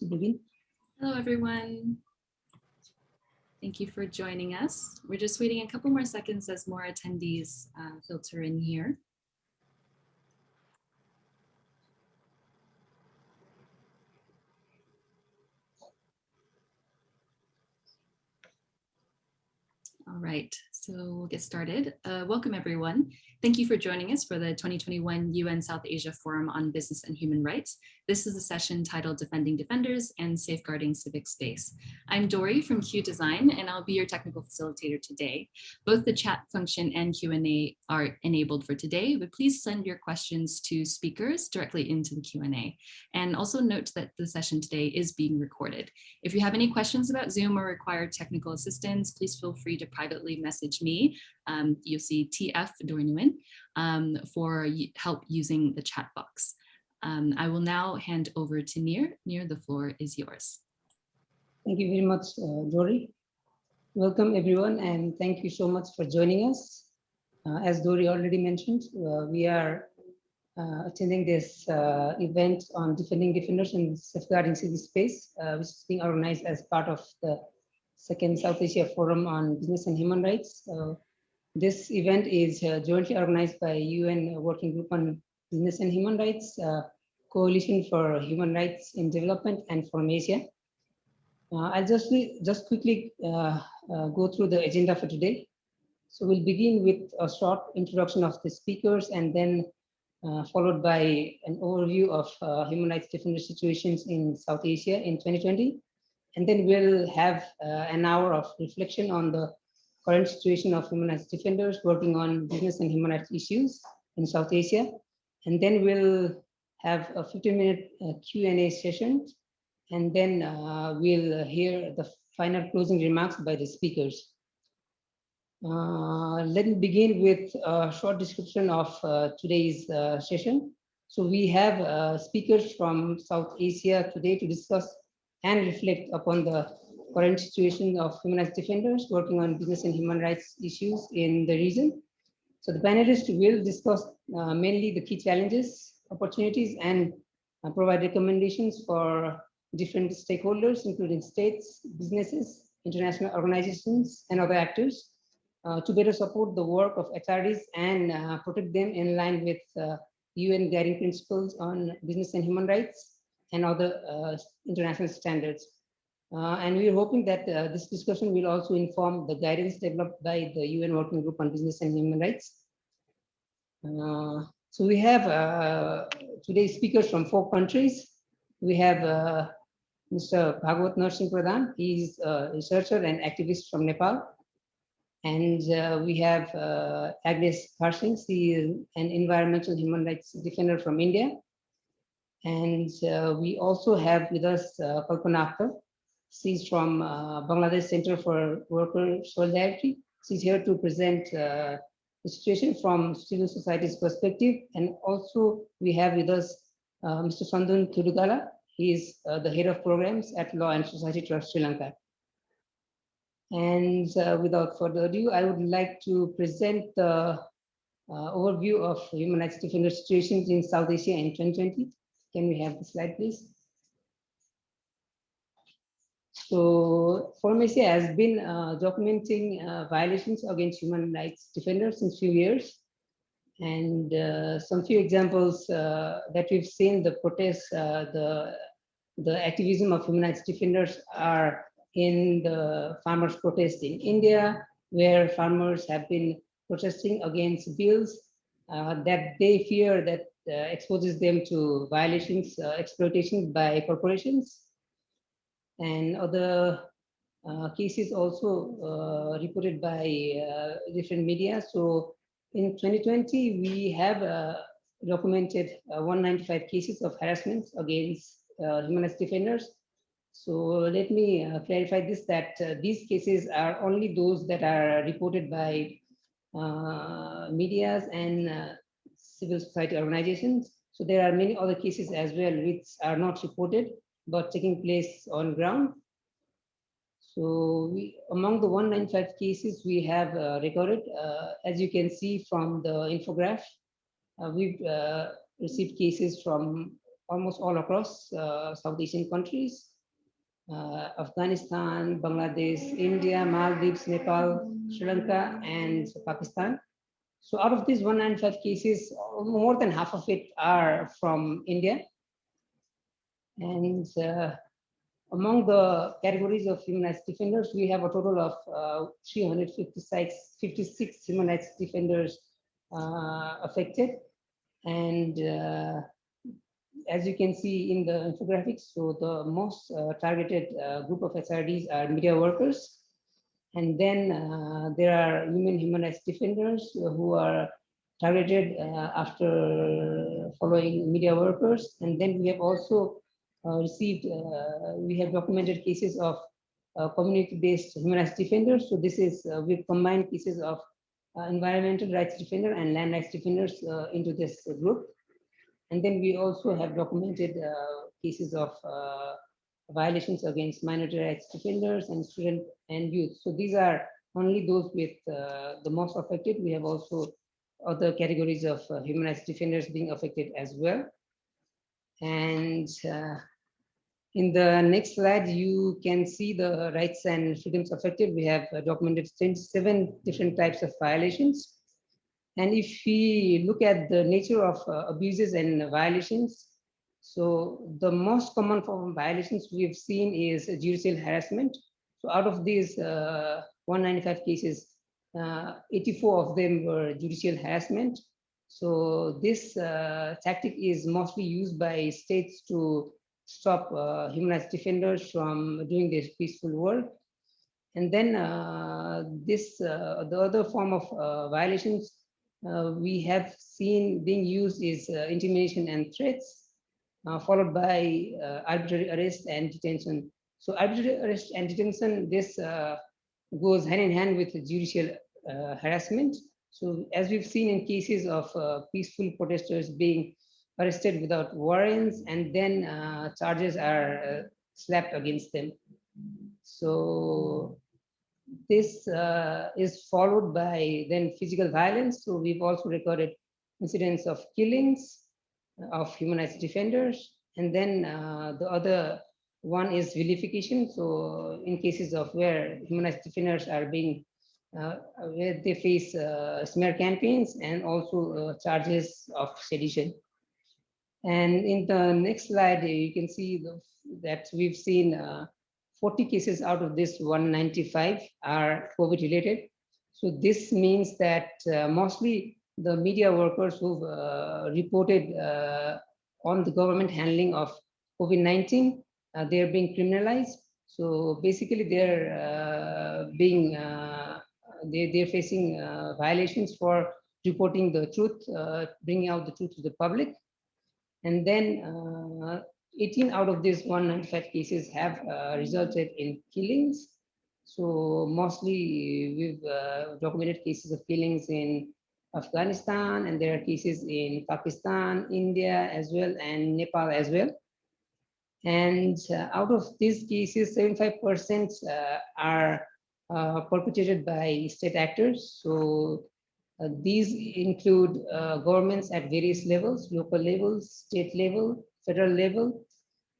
to begin. Hello, everyone. Thank you for joining us. We're just waiting a couple more seconds as more attendees filter in here. All right, so we'll get started. Welcome, everyone. Thank you for joining us for the 2021 UN South Asia Forum on Business and Human Rights. This is a session titled Defending Defenders and Safeguarding Civic Space. I'm Dory from Q Design, and I'll be your technical facilitator today. Both the chat function and Q&A are enabled for today, but please send your questions to speakers directly into the Q&A. And also note that the session today is being recorded. If you have any questions about Zoom or require technical assistance, please feel free to privately message me, you'll see TF Doinuin, for help using the chat box. I will now hand over to Nir. Nir, the floor is yours. Thank you very much, Dory. Welcome, everyone, and thank you so much for joining us. As Dory already mentioned, we are attending this event on defending defenders and safeguarding city space, which is being organized as part of the second South Asia Forum on Business and Human Rights. This event is jointly organized by UN Working Group on Business and Human Rights, Coalition for Human Rights in Development, and Forum Asia. I'll just quickly go through the agenda for today. So we'll begin with a short introduction of the speakers, and then followed by an overview of human rights defender situations in South Asia in 2020. And then we'll have an hour of reflection on the current situation of human rights defenders working on business and human rights issues in South Asia. And then we'll have a 15-minute Q&A session. And then we'll hear the final closing remarks by the speakers. Let me begin with a short description of today's session. So we have speakers from South Asia today to discuss and reflect upon the current situation of human rights defenders working on business and human rights issues in the region. So the panelists will discuss mainly the key challenges, opportunities, and provide recommendations for different stakeholders, including states, businesses, international organizations, and other actors to better support the work of HRDs and protect them in line with UN guiding principles on business and human rights and other international standards. And we're hoping that this discussion will also inform the guidance developed by the UN Working Group on Business and Human Rights. So we have today's speakers from 4 countries. We have Mr. Bhagwat Narsingh Pradhan. He's a researcher and activist from Nepal. And we have Agnes Parsing. She is an environmental human rights defender from India. And we also have with us Kalpana Akhtar. She's from Bangladesh Center for Worker Solidarity. She's here to present the situation from civil society's perspective. And also we have with us Mr. Sandun Thudugala. He is the head of programs at Law and Society Trust Sri Lanka. And without further ado, I would like to present the overview of human rights defender situations in South Asia in 2020. Can we have the slide, please? So Forum Asia has been documenting violations against human rights defenders since few years. And some few examples that we've seen, the protests, the activism of human rights defenders are in the farmers' protest in India, where farmers have been protesting against bills that they fear that exposes them to violations, exploitation by corporations. And other cases also reported by different media. So in 2020, we have documented 195 cases of harassment against human rights defenders. So let me clarify this, that these cases are only those that are reported by medias and civil society organizations. So there are many other cases as well which are not reported but taking place on ground. So among the 195 cases we have recorded, as you can see from the infograph, we've received cases from almost all across South Asian countries. Afghanistan, Bangladesh, India, Maldives, Nepal, Sri Lanka, and Pakistan. So out of these 195 cases, more than half of it are from India. And among the categories of human rights defenders, we have a total of 356 human rights defenders affected. And as you can see in the infographics, so the most targeted group of HRDs are media workers. And then there are human rights defenders who are targeted after following media workers. And then we have also we have documented cases of community-based human rights defenders. So this is, we've combined cases of environmental rights defender and land rights defenders into this group. And then we also have documented cases of violations against minority rights defenders and students and youth. So these are only those with the most affected. We have also other categories of human rights defenders being affected as well. And in the next slide, you can see the rights and freedoms affected. We have documented 7 different types of violations. And if we look at the nature of abuses and violations, so the most common form of violations we've seen is judicial harassment. So out of these 195 cases, 84 of them were judicial harassment. So this tactic is mostly used by states to stop human rights defenders from doing their peaceful work. And then the other form of violations we have seen being used is intimidation and threats, followed by arbitrary arrest and detention. So arbitrary arrest and detention, this goes hand in hand with judicial harassment. So as we've seen in cases of peaceful protesters being arrested without warrants, and then charges are slapped against them. So this is followed by then physical violence. So we've also recorded incidents of killings of human rights defenders. And then the other one is vilification. So in cases of where human rights defenders are being, where they face smear campaigns and also charges of sedition. And in the next slide, you can see that we've seen 40 cases out of this 195 are COVID related. So this means that mostly the media workers who've reported on the government handling of COVID-19, they're being criminalized. So basically they're they're facing violations for reporting the truth, bringing out the truth to the public. And then 18 out of these 195 cases have resulted in killings. So mostly we've documented cases of killings in Afghanistan, and there are cases in Pakistan, India as well, and Nepal as well. And out of these cases, 75% are perpetrated by state actors. So these include governments at various levels, local levels, state level, federal level,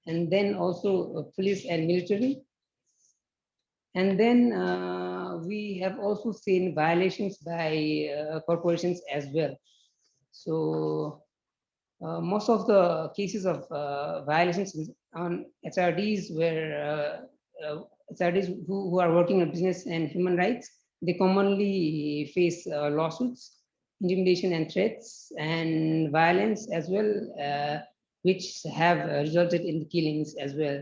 and then also police and military. And then we have also seen violations by corporations as well. So most of the cases of violations on HRDs were HRDs who are working on business and human rights. They commonly face lawsuits, intimidation and threats, and violence as well, which have resulted in killings as well.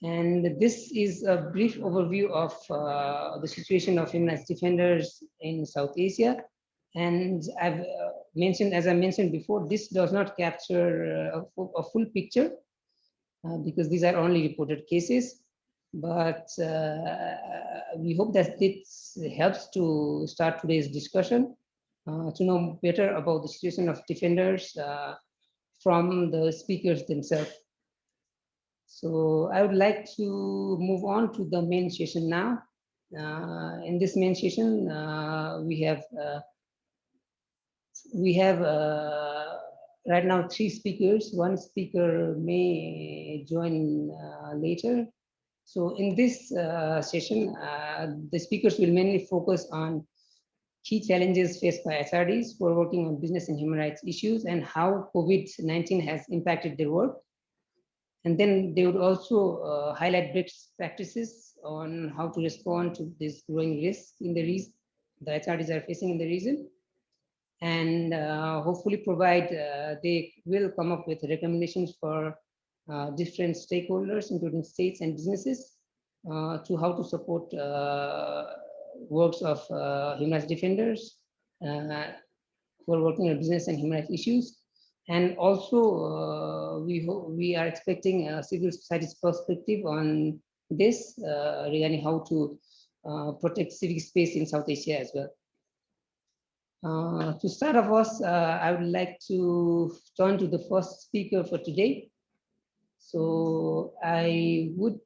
And this is a brief overview of the situation of human rights defenders in South Asia. And I've mentioned, as I mentioned before, this does not capture a full picture because these are only reported cases. But we hope that this helps to start today's discussion to know better about the situation of defenders from the speakers themselves. So I would like to move on to the main session now. In this main session, we have right now 3 speakers. One speaker may join later. So in this session, the speakers will mainly focus on key challenges faced by HRDs who are working on business and human rights issues and how COVID-19 has impacted their work. And then they would also highlight best practices on how to respond to this growing risk in the region the HRDs are facing in the region. And hopefully provide, they will come up with recommendations for different stakeholders, including states and businesses, to how to support works of human rights defenders who are working on business and human rights issues. And also, we are expecting a civil society's perspective on this regarding how to protect civic space in South Asia as well. To start off, I would like to turn to the first speaker for today. So I would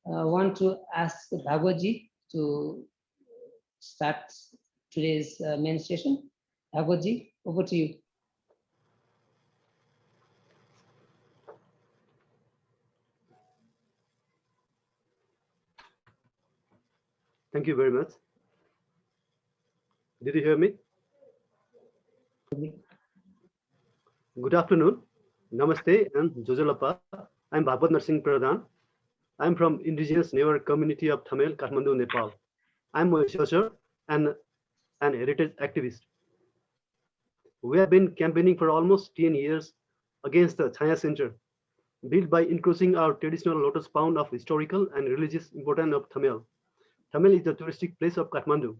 want to ask Bhagwatji to start today's main session. Bhagwatji, over to you. Thank you very much. Did you hear me? Good afternoon. Namaste and Jojalapa. I'm Bhagat Narsingh Pradhan. I'm from Indigenous neighbor community of Thamel, Kathmandu, Nepal. I'm a researcher and an heritage activist. We have been campaigning for almost 10 years against the Chaya Center, built by encroaching our traditional lotus pond of historical and religious importance of Thamel. Thamel is the touristic place of Kathmandu.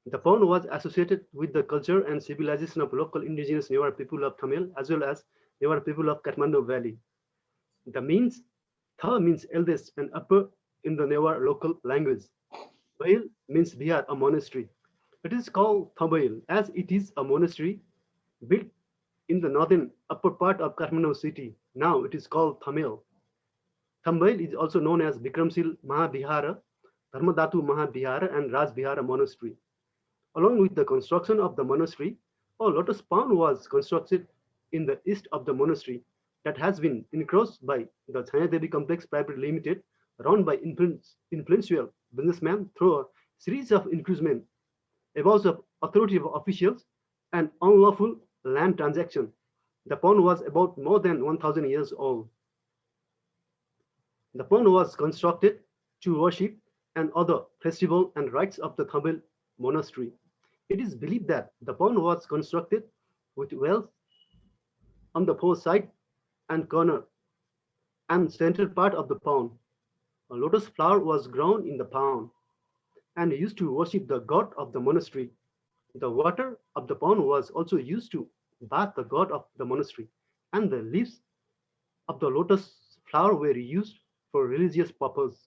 The pond was associated with the culture and civilization of local indigenous Newar people of Thamel as well as Newar people of Kathmandu Valley. The means Tha means eldest and upper in the Newar local language. Bail means Bihar, a monastery. It is called Thambail as it is a monastery built in the northern upper part of Kathmandu city. Now it is called Thamel. Thambail is also known as Bikramsil Mahabihara, Dharmadhatu Mahabihara and Rajbihara monastery. Along with the construction of the monastery, a lotus pond was constructed in the east of the monastery that has been encroached by the Chaya Devi Complex Private Limited, run by influential businessmen through a series of encroachment, abuse of authority of officials, and unlawful land transaction. The pond was about more than 1,000 years old. The pond was constructed to worship and other festival and rites of the Thamel monastery. It is believed that the pond was constructed with wells on the four side and corner and central part of the pond. A lotus flower was grown in the pond and used to worship the god of the monastery. The water of the pond was also used to bath the god of the monastery, and the leaves of the lotus flower were used for religious purpose.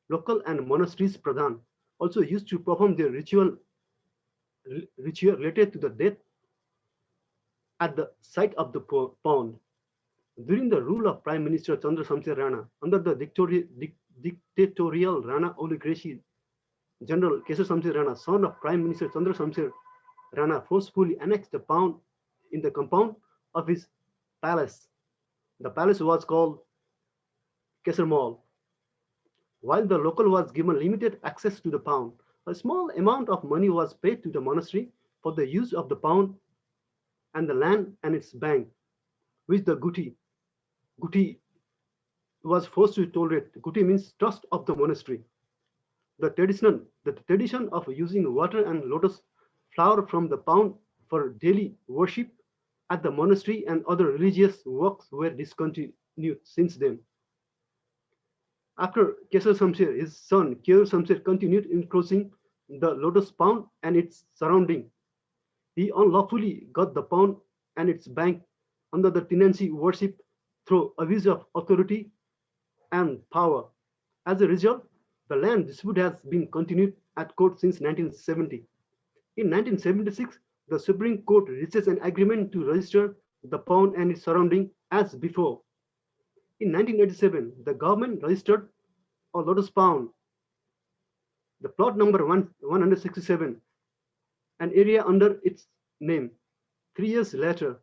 Local and monasteries pradhan also used to perform their ritual related to the death at the site of the pond. During the rule of Prime Minister Chandra Shamsher Rana, under the dictatorial Rana oligarchy, General Kesar Shamsher Rana, son of Prime Minister Chandra Shamsher Rana, forcefully annexed the pond in the compound of his palace. The palace was called Kesar Mall. While the local was given limited access to the pond, a small amount of money was paid to the monastery for the use of the pond and the land and its bank, which the Guti was forced to tolerate. Guti means trust of the monastery. The tradition of using water and lotus flower from the pond for daily worship at the monastery and other religious works were discontinued since then. After Kesar Shamsher, his son Kher Shamsher continued encroaching the lotus pond and its surrounding. He unlawfully got the pond and its bank under the tenancy worship through abuse of authority and power. As a result, the land dispute has been continued at court since 1970. In 1976, the Supreme Court reaches an agreement to register the pond and its surrounding as before. In 1987, the government registered a lotus pond, the plot number 167, an area under its name. 3 years later,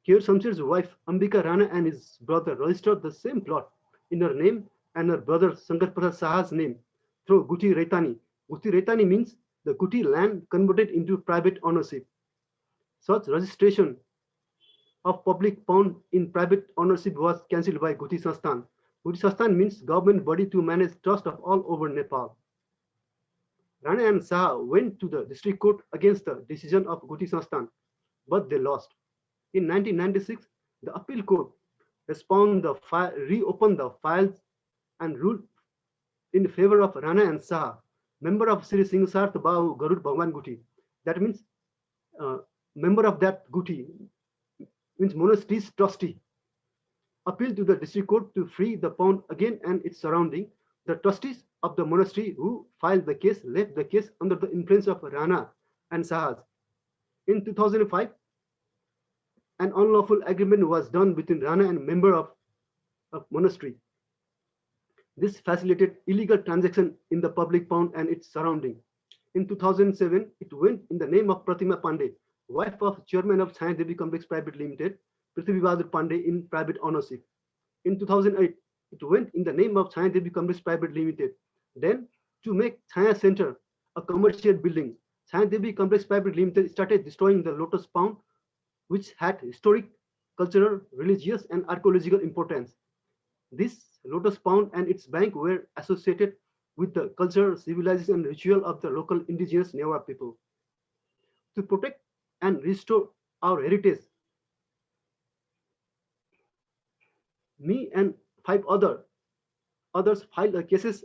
Kher Shamsher's wife Ambika Rana and his brother registered the same plot in her name and her brother Shankar Prasad Saha's name through Guti Raitani. Guti Raitani means the Guti land converted into private ownership. Such registration of public pound in private ownership was cancelled by Guti Sasthan. Guti Sasthan means government body to manage trust of all over Nepal. Rana and Saha went to the district court against the decision of Guti Sasthan, but they lost. In 1996, the appeal court reopened the files and ruled in favor of Rana and Saha, member of Sri Singsarth Bahu Garud Bhagwan Guti. That means member of that Guti means monastery's trustee. Appealed to the district court to free the pound again and its surrounding. The trustees of the monastery who filed the case left the case under the influence of Rana and Sahas. In 2005, an unlawful agreement was done between Rana and member of monastery. This facilitated illegal transaction in the public pound and its surrounding. In 2007, it went in the name of Pratima Pandey, wife of chairman of Chhaya Devi Complex Private Limited, Prithvi Bahadur Pandey in private ownership. In 2008, it went in the name of Chhaya Devi Complex Private Limited. Then, to make Chhaya Center a commercial building, Chhaya Devi Complex Private Limited started destroying the Lotus Pound, which had historic, cultural, religious, and archaeological importance. This Lotus Pound and its bank were associated with the culture, civilization, and ritual of the local indigenous Newa people. To protect and restore our heritage, me and 5 others filed cases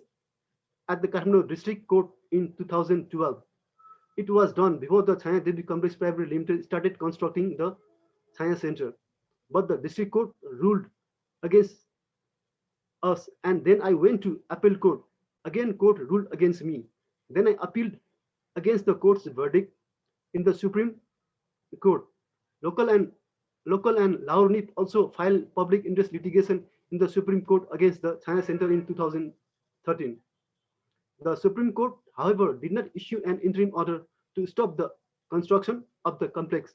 at the Kathmandu District Court in 2012. It was done before the Chhaya Devi Complex Private Limited started constructing the Chhaya Center. But the district court ruled against us, and then I went to appeal court. Again, court ruled against me. Then I appealed against the court's verdict in the Supreme Court. Local and Lahore NIP also filed public interest litigation in the Supreme Court against the Chhaya Center in 2013. The Supreme Court, however, did not issue an interim order to stop the construction of the complex,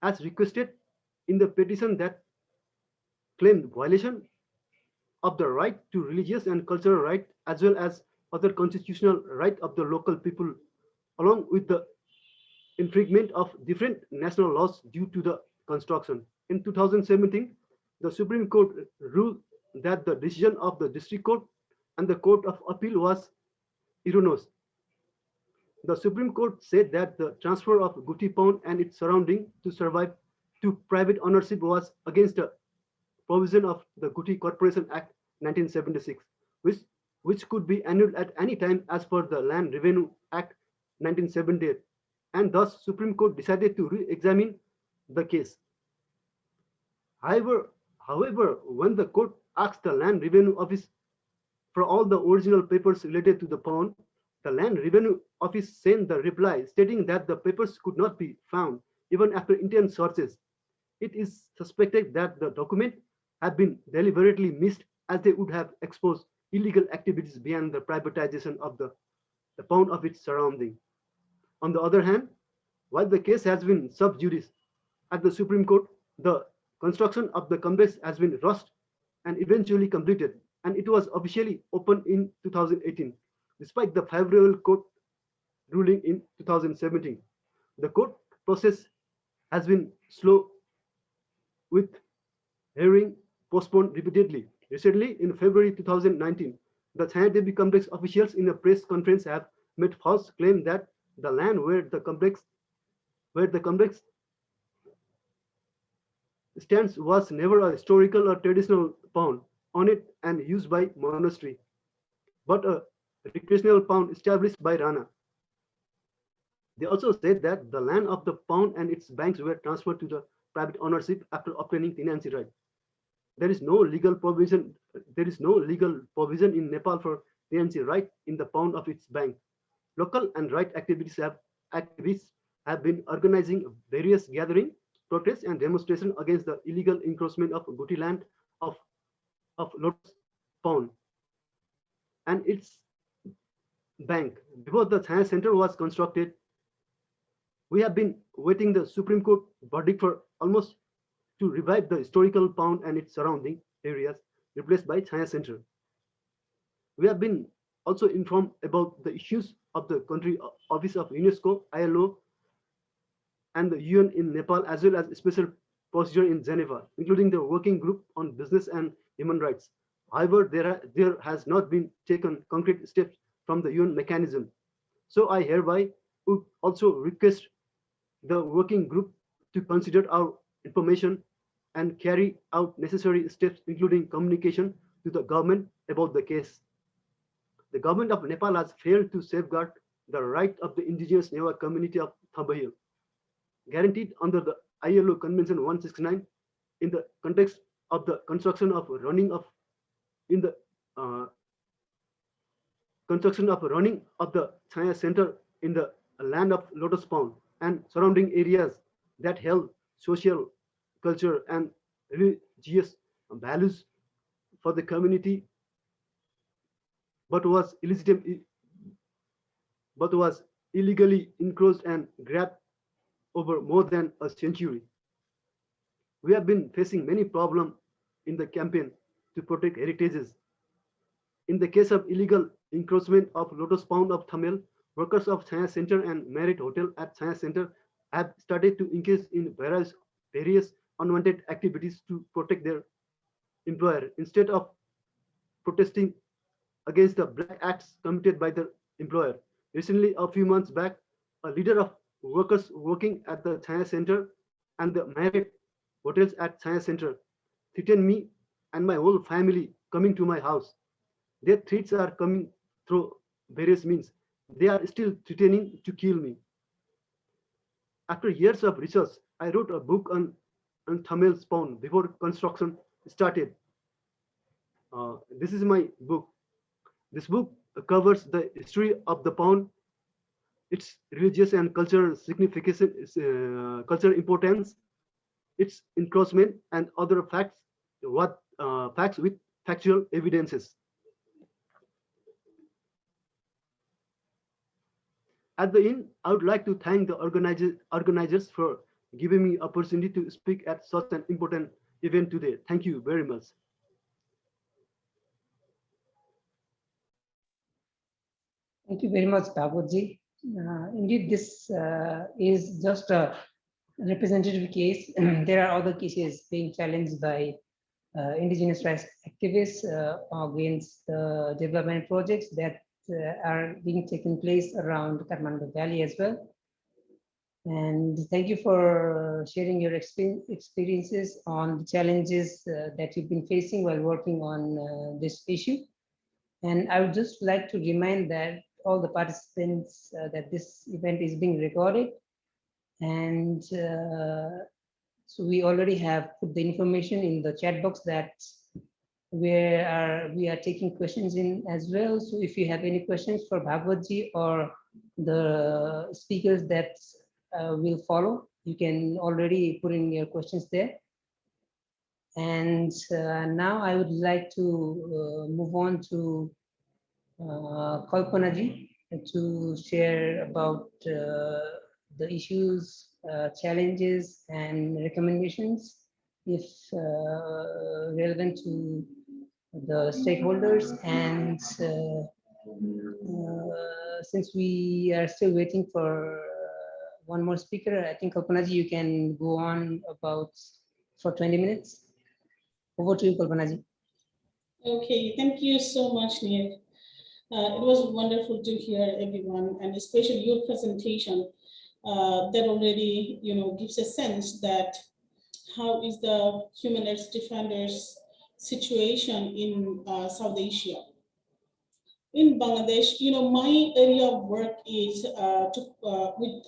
as requested in the petition that claimed violation of the right to religious and cultural right, as well as other constitutional right of the local people, along with the infringement of different national laws due to the construction. In 2017, the Supreme Court ruled that the decision of the District Court and the Court of Appeal was erroneous. The Supreme Court said that the transfer of Guti Pound and its surrounding to private ownership was against the provision of the Guti Corporation Act 1976, which could be annulled at any time as per the Land Revenue Act 1978, and thus Supreme Court decided to re-examine the case. However, when the court asked the Land Revenue Office for all the original papers related to the pound, the Land Revenue Office sent the reply stating that the papers could not be found even after intense searches. It is suspected that the document had been deliberately missed, as they would have exposed illegal activities beyond the privatization of the pound of its surrounding. On the other hand, while the case has been sub judice at the Supreme Court, the construction of the complex has been rushed and eventually completed, and it was officially opened in 2018, despite the favorable court ruling in 2017. The court process has been slow, with hearing postponed repeatedly. Recently, in February 2019, the Chhaya Devi Complex officials in a press conference have made false claim that the land where the complex stands was never a historical or traditional pound on it and used by monastery, but a recreational pound established by Rana. They also said that the land of the pound and its banks were transferred to the private ownership after obtaining tenancy right. There is no legal provision in Nepal for tenancy right in the pound of its bank. Local and right activists have been organizing various gatherings, protests, and demonstrations against the illegal encroachment of Guti land of Lotus Pound and its bank. Before the Chhaya Center was constructed, We have been waiting the Supreme Court verdict for almost to revive the historical pound and its surrounding areas, replaced by Chaya Center. We have been also informed about the issues of the country office of UNESCO, ILO, and the UN in Nepal, as well as a special procedure in Geneva, including the working group on business and human rights. However, there has not been taken concrete steps from the UN mechanism. So I hereby would also request the working group to consider our information and carry out necessary steps, including communication to the government about the case. The government of Nepal has failed to safeguard the right of the indigenous Newa community of Thambahil, guaranteed under the ILO Convention 169 in the context of the construction of running of the Chaya Center in the land of Lotus Pond and surrounding areas that held social, culture, and religious values for the community, but was illegally encroached and grabbed over more than a century. We have been facing many problems in the campaign to protect heritages. In the case of illegal encroachment of Lotus Pond of Thamel, workers of Chaya Center and Merit Hotel at Chaya Center have started to engage in various unwanted activities to protect their employer instead of protesting against the black acts committed by the employer. Recently, a few months back, a leader of workers working at the Chaya Center and the Merit Hotels at Chaya Center threatened me and my whole family coming to my house. Their threats are coming through various means. They are still threatening to kill me. After years of research, I wrote a book on Thamel's Pond before construction started. This is my book. This book covers the history of the pond, its religious and cultural significance, cultural importance, its encroachment, and other facts. Facts with factual evidences. At the end, I would like to thank the organizers for giving me opportunity to speak at such an important event today. Thank you very much. Thank you very much, Bhagwatji. Indeed, this is just a representative case. There are other cases being challenged by indigenous rights activists against the development projects that are being taken place around Kathmandu Valley as well. And thank you for sharing your experiences on the challenges that you've been facing while working on this issue. And I would just like to remind that all the participants that this event is being recorded. And so we already have put the information in the chat box that we are taking questions in as well. So if you have any questions for Bhagwatji or the speakers that will follow, you can already put in your questions there. And now I would like to move on to Kalpanaji to share about the issues, challenges, and recommendations, if relevant to the stakeholders. And since we are still waiting for one more speaker, I think Kalpanaji, you can go on about for 20 minutes. Over to you, Kalpanaji. Okay, thank you so much, Nick. It was wonderful to hear everyone, and especially your presentation that already, gives a sense that how is the human rights defenders situation in South Asia. In Bangladesh, my area of work is with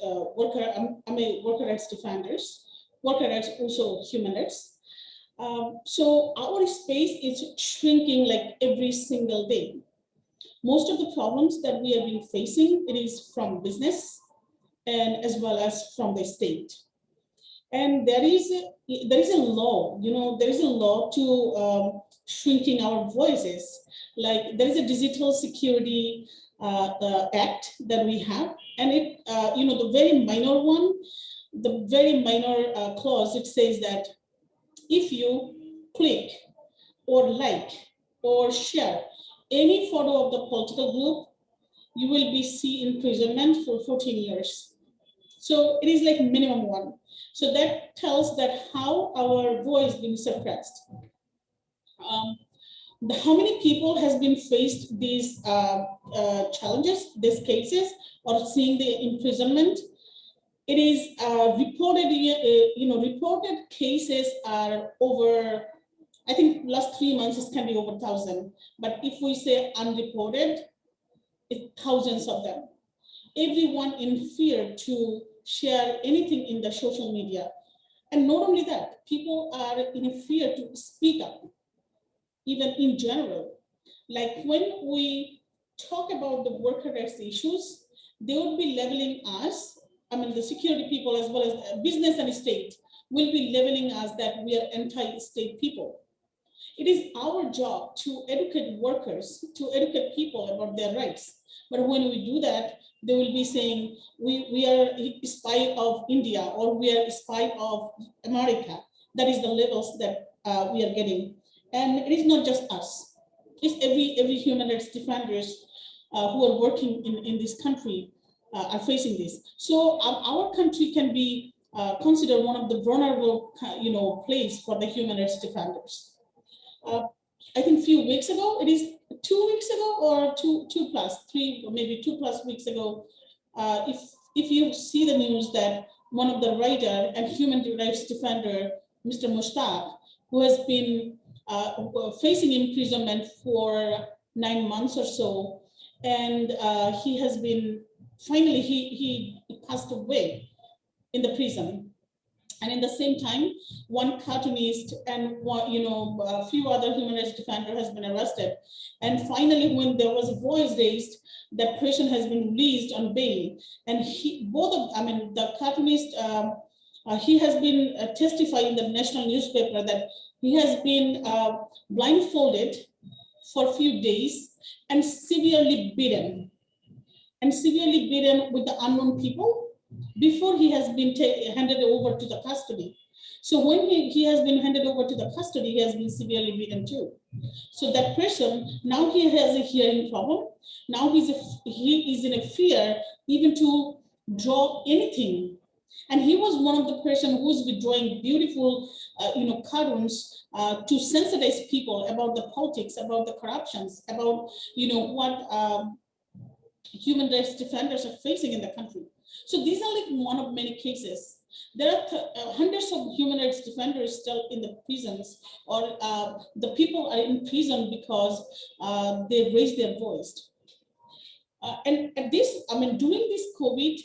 I'm a worker rights defenders, worker rights, also human rights. So our space is shrinking like every single day. Most of the problems that we have been facing, it is from business and as well as from the state. And there is a law, there is a law to shrinking our voices. Like there is a digital security act that we have, and it, the very minor one, the very minor clause, it says that if you click or like or share any photo of the political group, you will be see imprisonment for 14 years. So it is like minimum one. So that tells that how our voice being suppressed. How many people has been faced these challenges, these cases, or seeing the imprisonment? It is reported, reported cases are over, I think last 3 months it can be over 1,000. But if we say unreported, it's thousands of them. Everyone in fear to share anything in the social media. And not only that, people are in fear to speak up, even in general. Like when we talk about the worker rights issues, they would be leveling us, I mean, the security people as well as business and state will be leveling us that we are anti-state people. It is our job to educate workers, to educate people about their rights. But when we do that, they will be saying, we are a spy of India, or we are a spy of America. That is the levels that we are getting. And it is not just us. It's every human rights defenders who are working in this country are facing this. So our country can be considered one of the vulnerable, place for the human rights defenders. I think a few weeks ago, it is 2 weeks ago or two plus, 3, or maybe 2+ weeks ago, if you see the news that one of the writer and human rights defender, Mr. Mushtaq, who has been facing imprisonment for 9 months or so, and he has been, finally, he passed away in the prison. And in the same time, one cartoonist and a few other human rights defender has been arrested. And finally, when there was a voice raised, that person has been released on bail. And the cartoonist, he has been testifying in the national newspaper that he has been blindfolded for a few days and severely beaten. And severely beaten with the unknown people before he has been handed over to the custody. So when he has been handed over to the custody, he has been severely beaten too. So that person, now he has a hearing problem. Now he is in a fear even to draw anything. And he was one of the person who's been drawing beautiful, cartoons to sensitize people about the politics, about the corruptions, about, what human rights defenders are facing in the country. So these are like one of many cases. There are hundreds of human rights defenders still in the prisons, or the people are in prison because they raised their voice. And at this, during this COVID,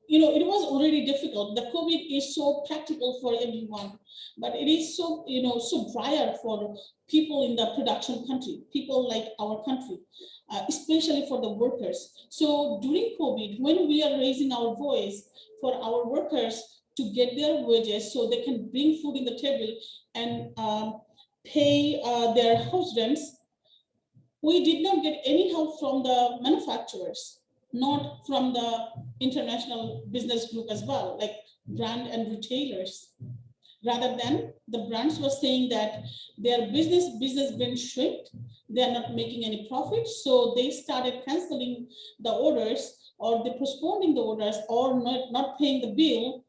it was already difficult. The COVID is so practical for everyone, but it is so, so dire for people in the production country, people like our country, especially for the workers. So during COVID, when we are raising our voice for our workers to get their wages so they can bring food in the table and pay their house rents, we did not get any help from the manufacturers, not from the international business group as well, like brand and retailers. Rather than the brands were saying that their business been shrinked, they're not making any profit. So they started canceling the orders, or they postponing the orders, or not paying the bill.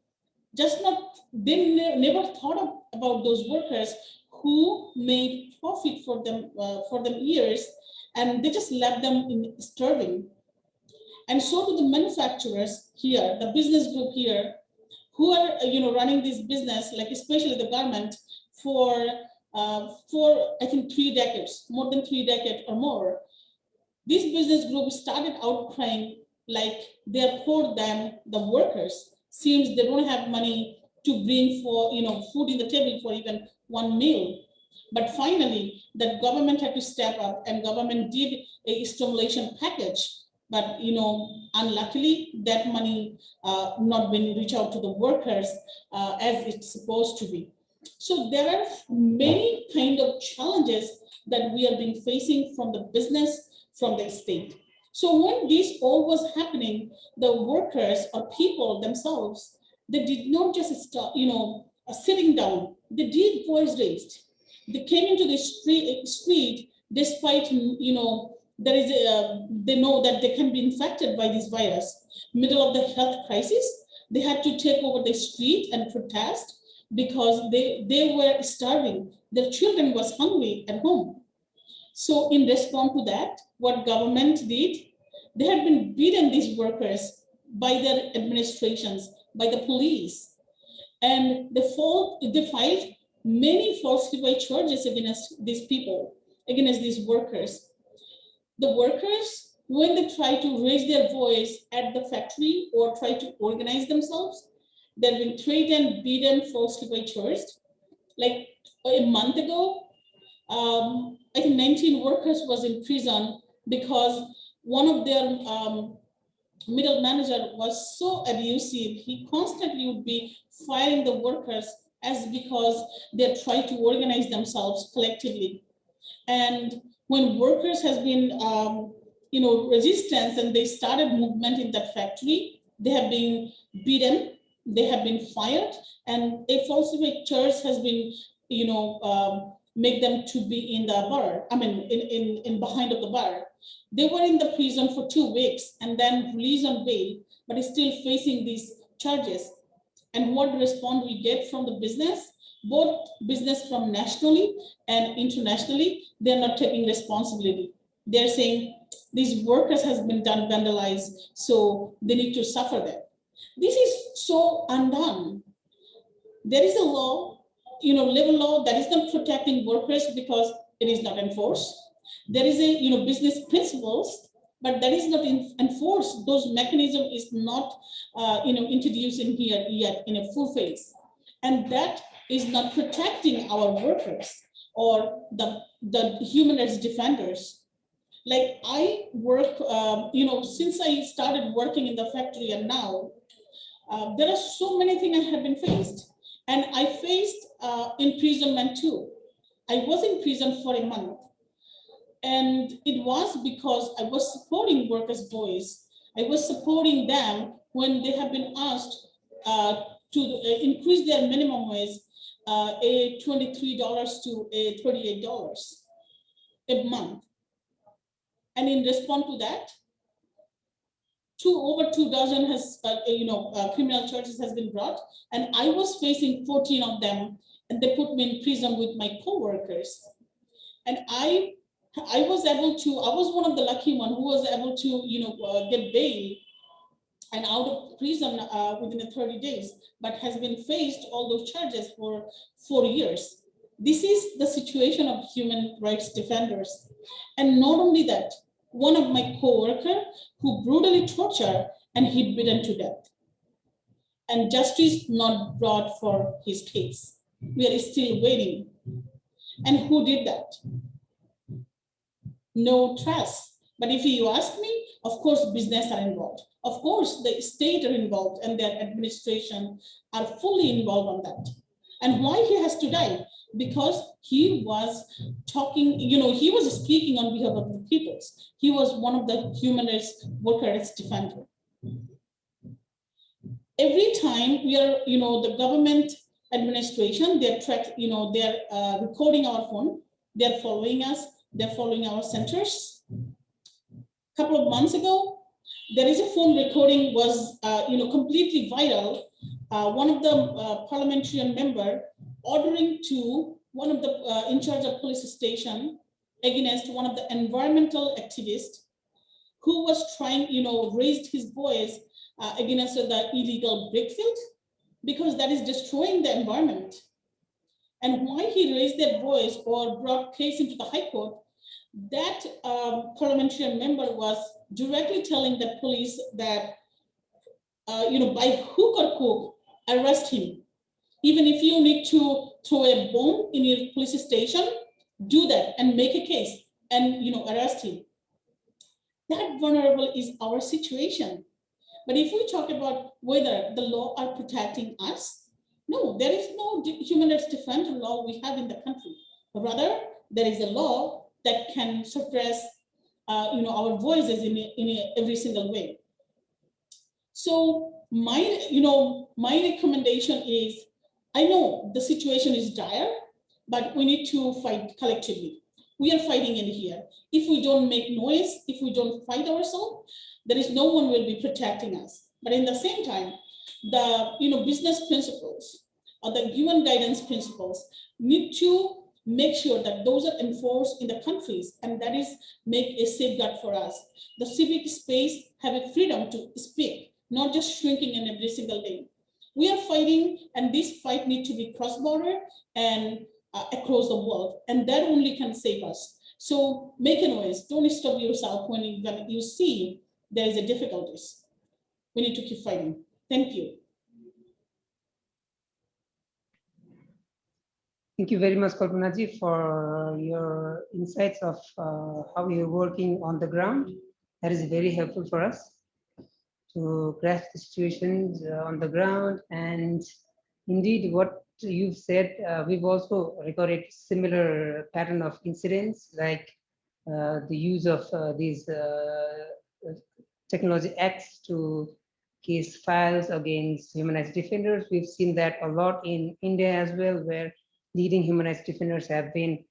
They never thought about those workers who made profit for them years, and they just left them in starving. And so do the manufacturers here, the business group here, who are running this business, like especially the garment, for I think 3 decades, more than 3 decades or more. This business group started out crying like they're poor than the workers. Seems they don't have money to bring for food in the table for even one meal. But finally, the government had to step up, and government did a stimulation package. But unluckily, that money not been reach out to the workers as it's supposed to be. So there are many kind of challenges that we are being facing from the business, from the state. So when this all was happening, the workers or people themselves, they did not just start, sitting down. They did voice raised. They came into the street despite, there is they know that they can be infected by this virus. Middle of the health crisis, they had to take over the street and protest because they were starving. Their children was hungry at home. So in response to that, what government did, they had been beaten, these workers, by their administrations, by the police. And they filed many falsified charges against these people, against these workers. The workers, when they try to raise their voice at the factory or try to organize themselves, they've been threatened, beaten, falsely charged. Like a month ago, I think 19 workers was in prison because one of their middle manager was so abusive. He constantly would be firing the workers as because they try to organize themselves collectively. And when workers has been, resistance and they started movement in that factory, they have been beaten, they have been fired, and a falsified charge has been, make them to be in the bar. I mean, in behind of the bar. They were in the prison for 2 weeks and then released on bail, but is still facing these charges. And what response we get from the business, both business from nationally and internationally, they're not taking responsibility. They're saying these workers has been done vandalized, so they need to suffer that. This is so undone. There is a law, labor law that is not protecting workers because it is not enforced. There is a business principles, but that is not enforced. Those mechanism is not introduced in here yet in a full phase, and that is not protecting our workers or the human rights defenders. Like I work, since I started working in the factory and now, there are so many things I have been faced. And I faced imprisonment too. I was in prison for a month. And it was because I was supporting workers' voice. I was supporting them when they have been asked to increase their minimum wage, a $23 to a $38 a month. And in response to that, over 2,000 has, criminal charges has been brought, and I was facing 14 of them, and they put me in prison with my co-workers. And I was one of the lucky one who was able to, get bail and out of prison within 30 days, but has been faced all those charges for 4 years. This is the situation of human rights defenders. And not only that, one of my co-worker who brutally tortured and he beaten to death. And justice not brought for his case. We are still waiting. And who did that? No trust. But if you ask me, of course, business are involved. Of course, the state are involved and their administration are fully involved on that. And why he has to die? Because he was talking, he was speaking on behalf of the peoples. He was one of the human rights workers defender. Every time we are, the government administration, they're recording our phone, they're following us, they're following our centers. A couple of months ago, there is a phone recording was, completely viral. One of the parliamentarian member ordering to one of the in charge of police station against one of the environmental activists who was trying, raised his voice against the illegal brickfield because that is destroying the environment. And why he raised that voice or brought case into the High Court, that parliamentarian member was directly telling the police that, by hook or crook, arrest him. Even if you need to throw a bomb in your police station, do that and make a case and arrest him. That vulnerable is our situation. But if we talk about whether the law are protecting us, no, there is no human rights defender law we have in the country. Rather, there is a law that can suppress our voices in every single way. So my recommendation is, I know the situation is dire, but we need to fight collectively. We are fighting in here. If we don't make noise, if we don't fight ourselves, there is no one will be protecting us. But in the same time, the business principles or the UN guidance principles need to make sure that those are enforced in the countries, and that is make a safeguard for us. The civic space have a freedom to speak, not just shrinking in every single day. We are fighting, and this fight needs to be cross-border and across the world, and that only can save us. So make a noise. Don't stop yourself when you see there is a difficulties. We need to keep fighting. Thank you. Thank you very much, Kalpanaji, for your insights of how you're working on the ground. That is very helpful for us to grasp the situations on the ground. And indeed, what you've said, we've also recorded similar pattern of incidents, like the use of these technology acts to case files against human rights defenders. We've seen that a lot in India as well, where leading human rights defenders have been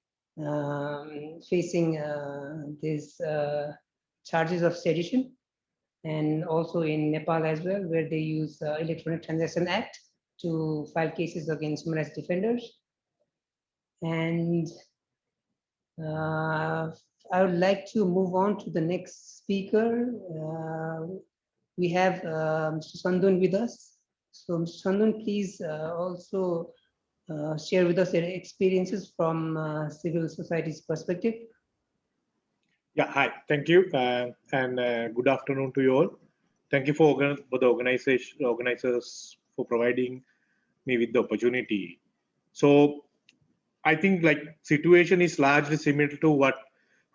facing these charges of sedition, and also in Nepal as well, where they use Electronic Transaction Act to file cases against human rights defenders. And I would like to move on to the next speaker. We have Mr. Sandun with us. So Mr. Sandun, please also share with us your experiences from civil society's perspective. Yeah, hi, thank you, and good afternoon to you all. Thank you for the organizers for providing me with the opportunity. So I think situation is largely similar to what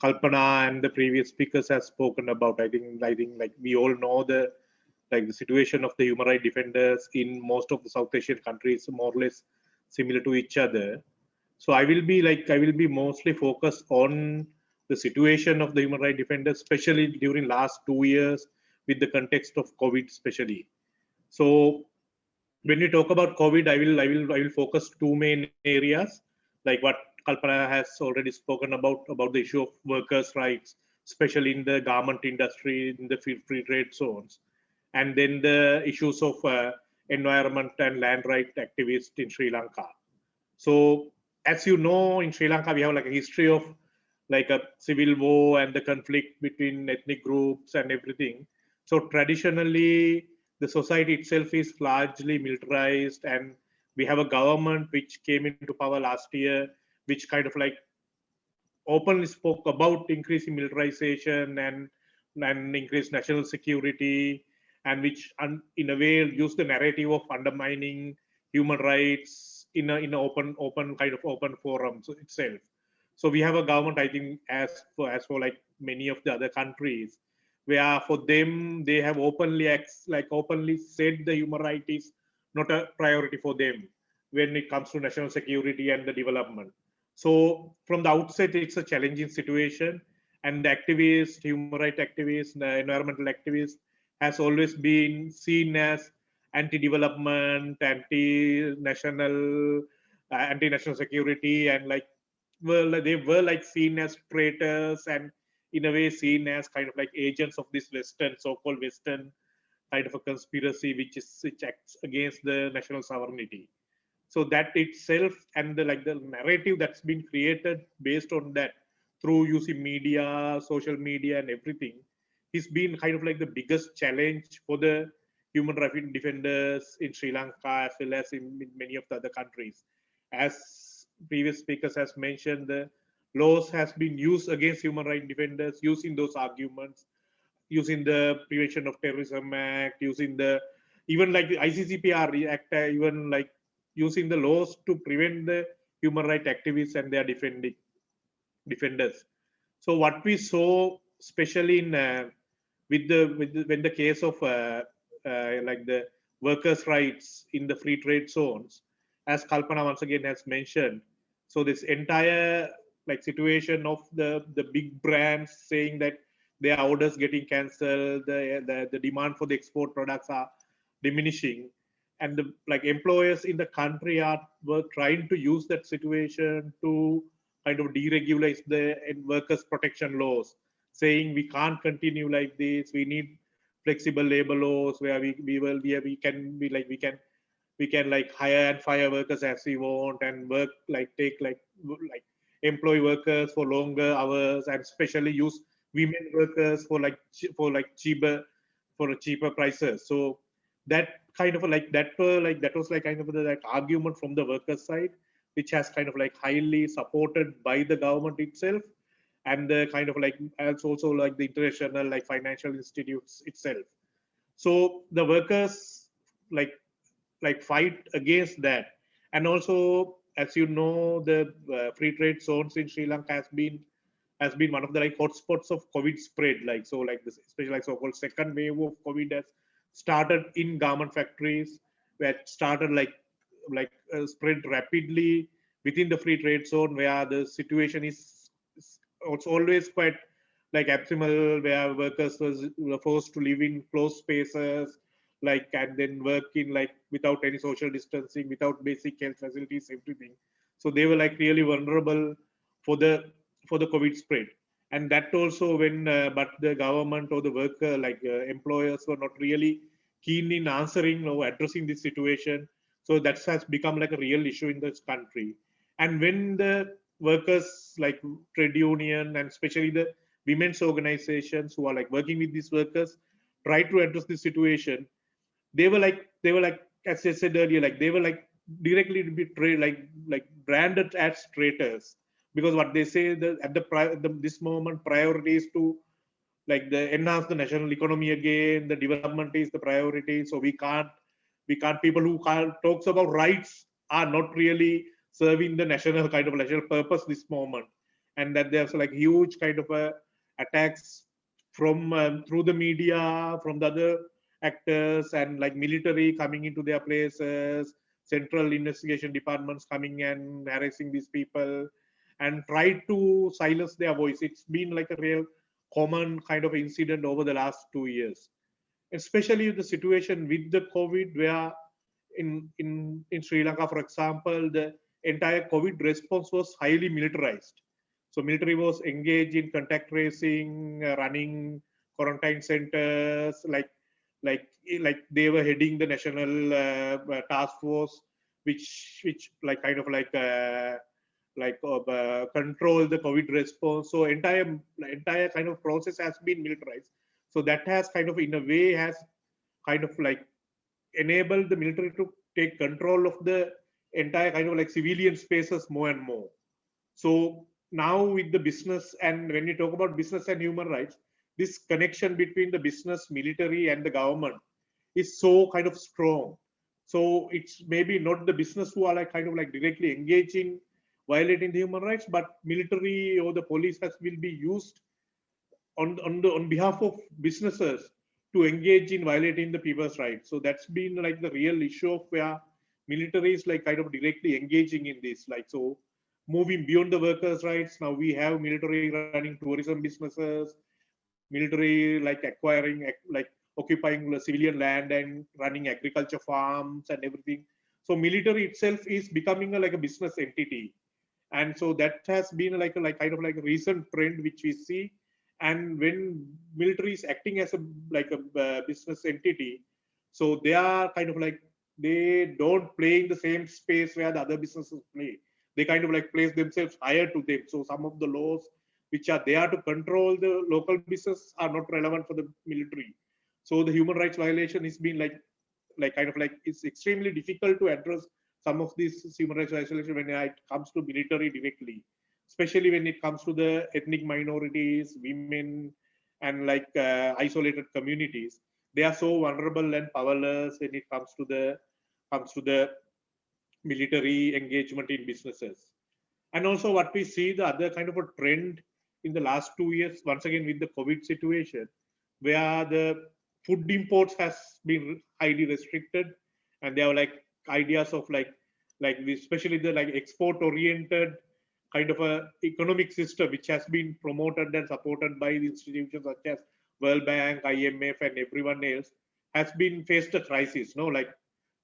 Kalpana and the previous speakers have spoken about. I think we all know the situation of the human rights defenders in most of the South Asian countries, more or less similar to each other. So I will be mostly focused on the situation of the human rights defenders, especially during last 2 years with the context of COVID, especially. So when we talk about COVID, I will focus two main areas, like what Kalpana has already spoken about the issue of workers' rights, especially in the garment industry, in the free trade zones, and then the issues of environment and land right activists in Sri Lanka. So as you know, in Sri Lanka, we have a history of a civil war and the conflict between ethnic groups and everything. So traditionally, the society itself is largely militarized, and we have a government which came into power last year, which kind of openly spoke about increasing militarization and increased national security, and which in a way used the narrative of undermining human rights in an open kind of open forum itself. So we have a government, I think, as for many of the other countries, where for them they have openly said the human right is not a priority for them when it comes to national security and the development. So from the outset, it's a challenging situation, and the activists, human rights activists, the environmental activists, has always been seen as anti-development, anti-national security, and they were seen as traitors, and in a way seen as kind of agents of this Western, so-called Western kind of a conspiracy, which acts against the national sovereignty. So that itself, and the narrative that's been created based on that through using media, social media, and everything, has been kind of the biggest challenge for the human rights defenders in Sri Lanka as well as in many of the other countries. As previous speakers has mentioned, the laws has been used against human rights defenders using those arguments, using the Prevention of Terrorism Act, using the even the ICCPR Act, even using the laws to prevent the human rights activists and their defenders. So what we saw, especially in when the case of the workers' rights in the free trade zones, as Kalpana once again has mentioned. So this entire situation of the big brands saying that their orders getting cancelled, the demand for the export products are diminishing, and the employers in the country were trying to use that situation to kind of deregulate the workers protection laws, saying we can't continue like this, we need flexible labor laws where we can be we can hire and fire workers as we want, and work take employ workers for longer hours, and especially use women workers for cheaper prices. So that kind of that was kind of the argument from the workers side, which has kind of highly supported by the government itself, and the kind of as also the international financial institutes itself. So the workers fight against that. And also, as you know, the free trade zones in Sri Lanka has been one of the hotspots of COVID spread. This, especially so-called second wave of COVID has started in garment factories, where it started spread rapidly within the free trade zone, where the situation is also always quite abysmal, where workers were forced to live in closed spaces, and then work in without any social distancing, without basic health facilities, everything. So they were really vulnerable for the COVID spread. And that also when but the government or the worker employers were not really keen in answering or addressing this situation. So that has become a real issue in this country. And when the workers trade union, and especially the women's organizations who are working with these workers, try to address this situation, they were as I said earlier, they were directly to be branded as traitors, because what they say that at this moment priority is to enhance the national economy again, the development is the priority. So we can't people who talks about rights are not really serving the national purpose this moment. And that there's huge kind of attacks from through the media, from the other actors, and military coming into their places, central investigation departments coming and harassing these people and try to silence their voice. It's been a real common kind of incident over the last 2 years, especially the situation with the COVID, where in Sri Lanka, for example, the entire COVID response was highly militarized. So military was engaged in contact tracing, running quarantine centers, like they were heading the national task force, which control the COVID response. So entire kind of process has been militarized. So that has kind of in a way has kind of enabled the military to take control of the entire kind of civilian spaces more and more. So now with the business, and when you talk about business and human rights, this connection between the business, military, and the government is so kind of strong. So it's maybe not the business who are directly engaging violating the human rights, but military or the police will be used on behalf of businesses to engage in violating the people's rights. So that's been the real issue of where military is directly engaging in this. So moving beyond the workers' rights, now we have military running tourism businesses, military acquiring occupying the civilian land and running agriculture farms and everything. So military itself is becoming a business entity, and so that has been a kind of a recent trend which we see. And when military is acting as a business entity, so they are kind of they don't play in the same space where the other businesses play. They kind of place themselves higher to them. So some of the laws which are there to control the local business are not relevant for the military. So the human rights violation has been it's extremely difficult to address some of these human rights violations when it comes to military directly, especially when it comes to the ethnic minorities, women, and isolated communities. They are so vulnerable and powerless when it comes to the military engagement in businesses. And also what we see, the other kind of a trend in the last 2 years, once again with the COVID situation, where the food imports has been highly restricted, and there are ideas of especially the export oriented kind of a economic system which has been promoted and supported by the institutions such as World Bank, IMF, and everyone else, has been faced a crisis. No, like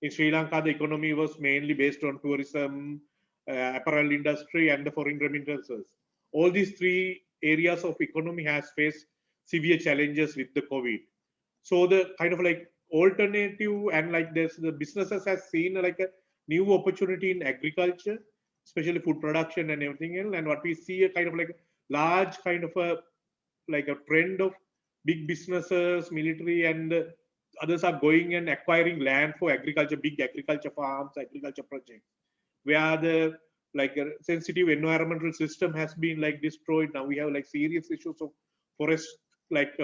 in Sri Lanka, the economy was mainly based on tourism, apparel industry, and the foreign remittances. All these three areas of economy has faced severe challenges with the COVID. So the kind of like alternative and like this, the businesses has seen like a new opportunity in agriculture, especially food production and everything else. And what we see a kind of like large kind of a like a trend of big businesses, military, and others are going and acquiring land for agriculture, big agriculture farms, agriculture projects, where the like a sensitive environmental system has been like destroyed. Now we have like serious issues of forest, like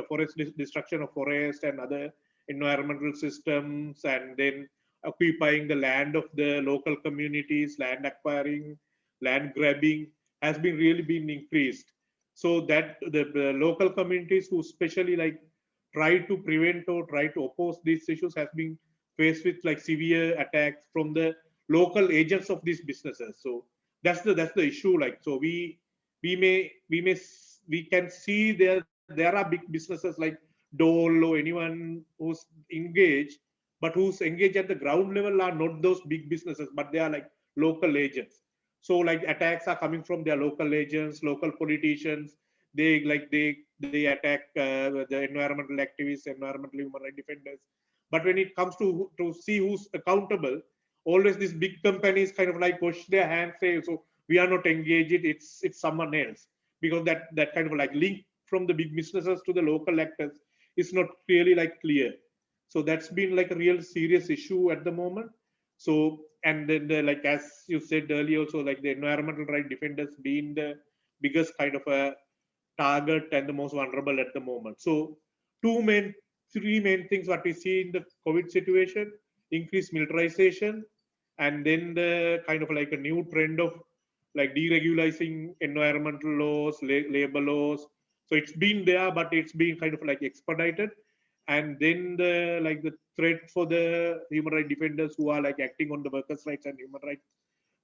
destruction of forest and other environmental systems, and then occupying the land of the local communities, land acquiring, land grabbing has been really been increased. So that the local communities who especially like try to prevent or try to oppose these issues has been faced with like severe attacks from the local agents of these businesses. So that's the issue. Like, so we can see there are big businesses like Dole or anyone who's engaged, but who's engaged at the ground level are not those big businesses, but they are like local agents. So like attacks are coming from their local agents, local politicians. They attack the environmental activists, environmental human rights defenders. But when it comes to see who's accountable, always these big companies kind of like wash their hands, say, so we are not engaged, it's someone else, because that kind of like link from the big businesses to the local actors is not really like clear. So that's been like a real serious issue at the moment. So, and then like as you said earlier also, like the environmental right defenders being the biggest kind of a target and the most vulnerable at the moment. So three main things what we see in the COVID situation: increased militarization, and then the kind of like a new trend of like deregulating environmental laws, labor laws. So it's been there, but it's been kind of like expedited. And then the like the threat for the human rights defenders who are like acting on the workers' rights and human rights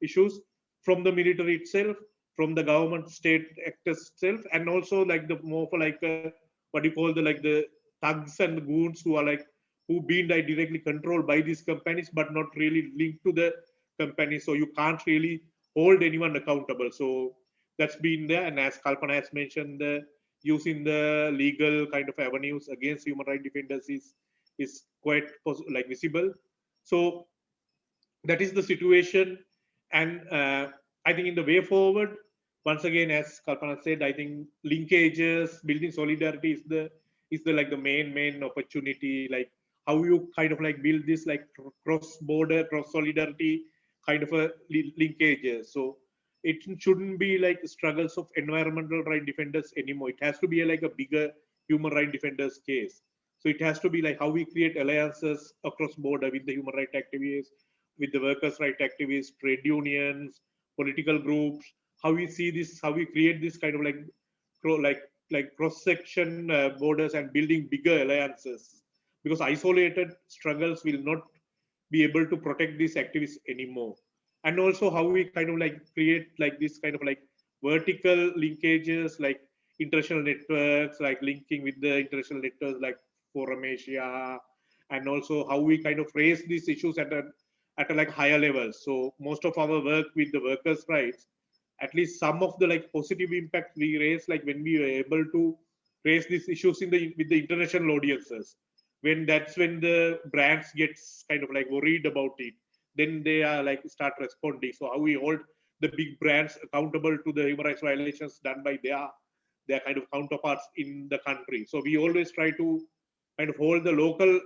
issues from the military itself, from the government, state actors itself, and also like the more for like what you call the like the thugs and the goons who are like who been like directly controlled by these companies but not really linked to the company. So you can't really hold anyone accountable. So that's been there. And as Kalpana has mentioned, the using the legal kind of avenues against human rights defenders is quite like visible. So that is the situation. And I think in the way forward, once again, as Kalpana said, I think linkages, building solidarity is the like the main opportunity. Like how you kind of like build this like cross border, cross solidarity kind of a linkages. So it shouldn't be like struggles of environmental right defenders anymore. It has to be like a bigger human right defenders case. So it has to be like how we create alliances across border with the human rights activists, with the workers' right activists, trade unions, political groups. How we see this, how we create this kind of like cross-section borders and building bigger alliances. Because isolated struggles will not be able to protect these activists anymore. And also how we kind of like create like this kind of like vertical linkages, like international networks, like linking with the international networks like Forum Asia, and also how we kind of raise these issues at a like higher level. So most of our work with the workers' rights, at least some of the like positive impact we raise, like when we were able to raise these issues in the with the international audiences, when that's when the brands gets kind of like worried about it, then they are like start responding. So how we hold the big brands accountable to the human rights violations done by their kind of counterparts in the country. So we always try to kind of hold the local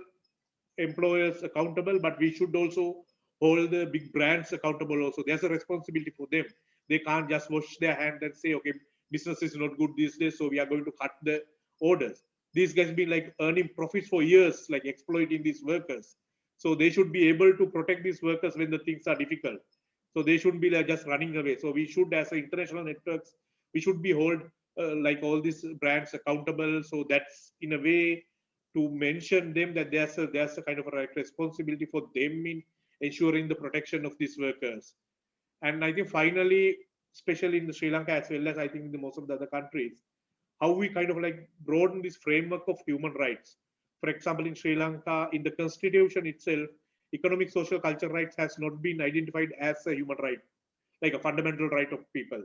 employers accountable, but we should also hold the big brands accountable also. There's a responsibility for them. They can't just wash their hand and say, okay, business is not good these days, so we are going to cut the orders. These guys been like earning profits for years, like exploiting these workers. So they should be able to protect these workers when the things are difficult. So they shouldn't be like just running away. So we should, as international networks, we should be hold like all these brands accountable. So that's in a way to mention them that there's a kind of a responsibility for them in ensuring the protection of these workers. And I think finally, especially in Sri Lanka as well as I think in most of the other countries, how we kind of like broaden this framework of human rights. For example, in Sri Lanka, in the constitution itself, economic, social, cultural rights has not been identified as a human right, like a fundamental right of people.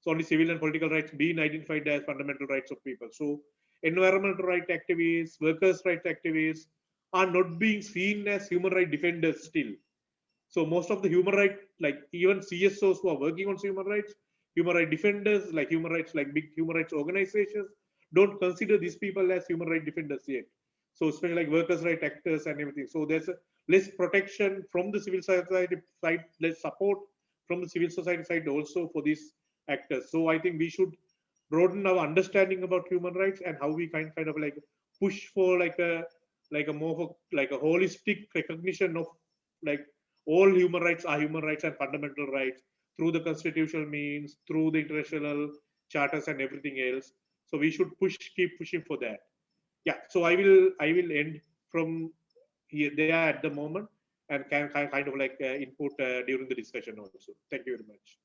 So only civil and political rights being identified as fundamental rights of people. So environmental right activists, workers' right activists are not being seen as human right defenders still. So most of the human right, like even CSOs who are working on human rights defenders, like big human rights organizations, don't consider these people as human rights defenders yet. So especially like workers' right actors and everything. So there's less protection from the civil society side, less support from the civil society side also for these actors. So I think we should broaden our understanding about human rights and how we kind of like push for like a more of like a holistic recognition of like all human rights are human rights and fundamental rights through the constitutional means, through the international charters and everything else. So we should keep pushing for that. Yeah. So I will end from here there at the moment and can kind of like input during the discussion also. Thank you very much.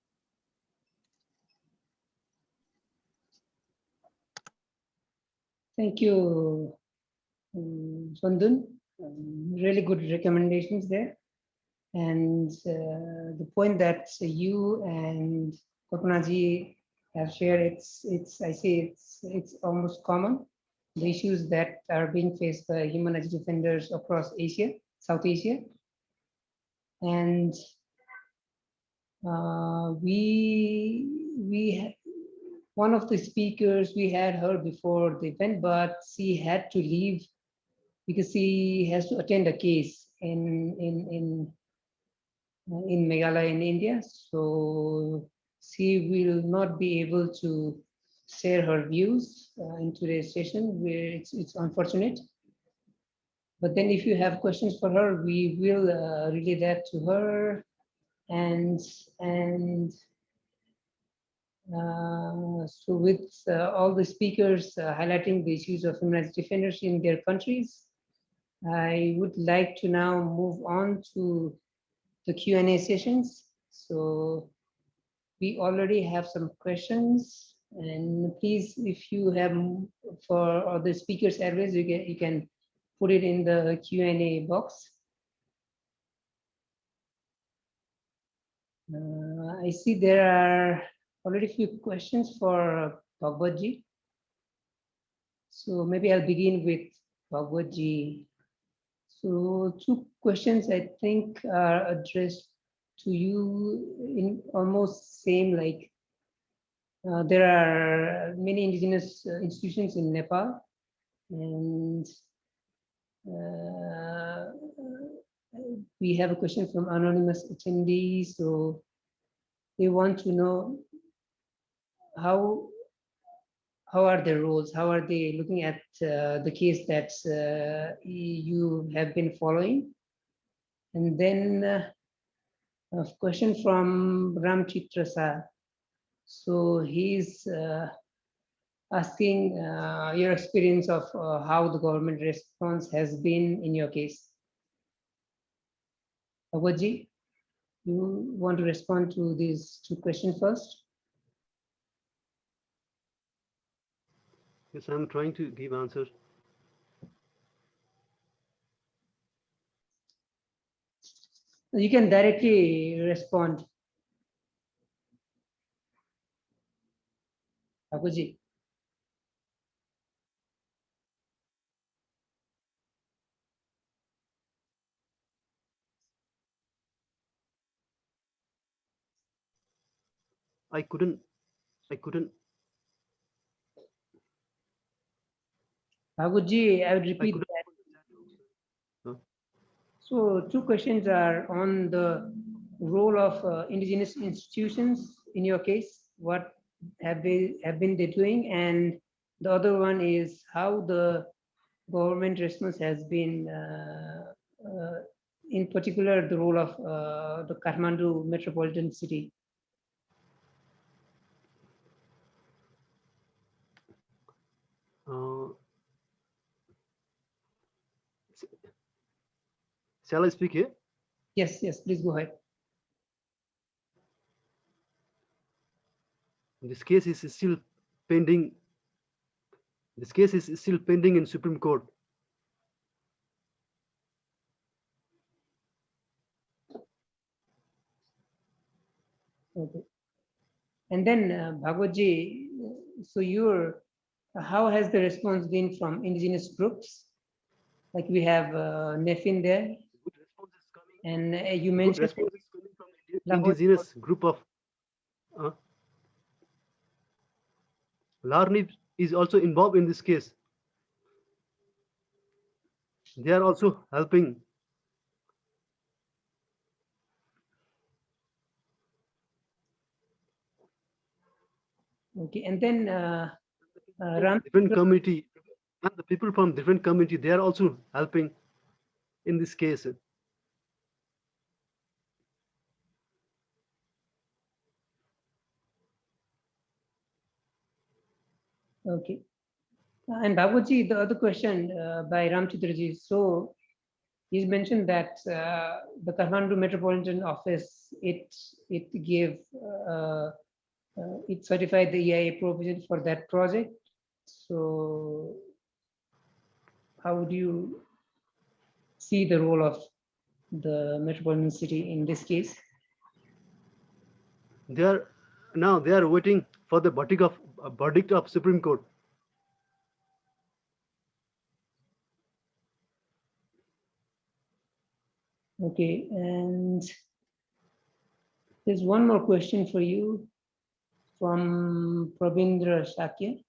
Thank you, Sandun. Really good recommendations there. And the point that you and Kopunaji have shared, I say it's almost common. The issues that are being faced by human rights defenders across Asia, South Asia. And one of the speakers, we had her before the event, but she had to leave because she has to attend a case in Meghalaya in India. So she will not be able to share her views in today's session, where it's unfortunate. But then if you have questions for her, we will relay that to her. And so with all the speakers highlighting the issues of human rights defenders in their countries, I would like to now move on to the Q&A sessions. So we already have some questions, and please, if you have for the speakers' address, you can put it in the Q&A box. I see there are already a few questions for Bhagwatji. So maybe I'll begin with Bhagwatji. So two questions I think are addressed to you in almost same, like there are many indigenous institutions in Nepal, and we have a question from anonymous attendee. So they want to know how are their roles? How are they looking at the case that you have been following? And then a question from Ram Chitrasa. So he's asking your experience of how the government response has been in your case. Bhagwatji, you want to respond to these two questions first? Yes, I'm trying to give answers. You can directly respond. Bhagwatji. I couldn't. Bhagwatji, I would repeat that. Huh? So two questions are on the role of indigenous institutions in your case. What have been they doing? And the other one is how the government response has been, in particular, the role of the Kathmandu metropolitan city. Shall I speak here? Yes, please go ahead. This case is still pending. This case is still pending in Supreme Court. Okay. And then Bhagwatji, so how has the response been from indigenous groups? Like we have Nefin there, Good response is coming. and you Good mentioned response is coming from Lahore. indigenous group of. Larni is also involved in this case. They are also helping. Okay, and then Ram. Different community and the people from different community, they are also helping in this case. Okay. And Babuji, the other question by Ramchitraji. So he's mentioned that the Kathmandu Metropolitan Office, it gave, it certified the EIA provision for that project. So how do you see the role of the metropolitan city in this case? They are waiting for the verdict of Supreme Court. Okay, and there's one more question for you from Prabindra Shakya.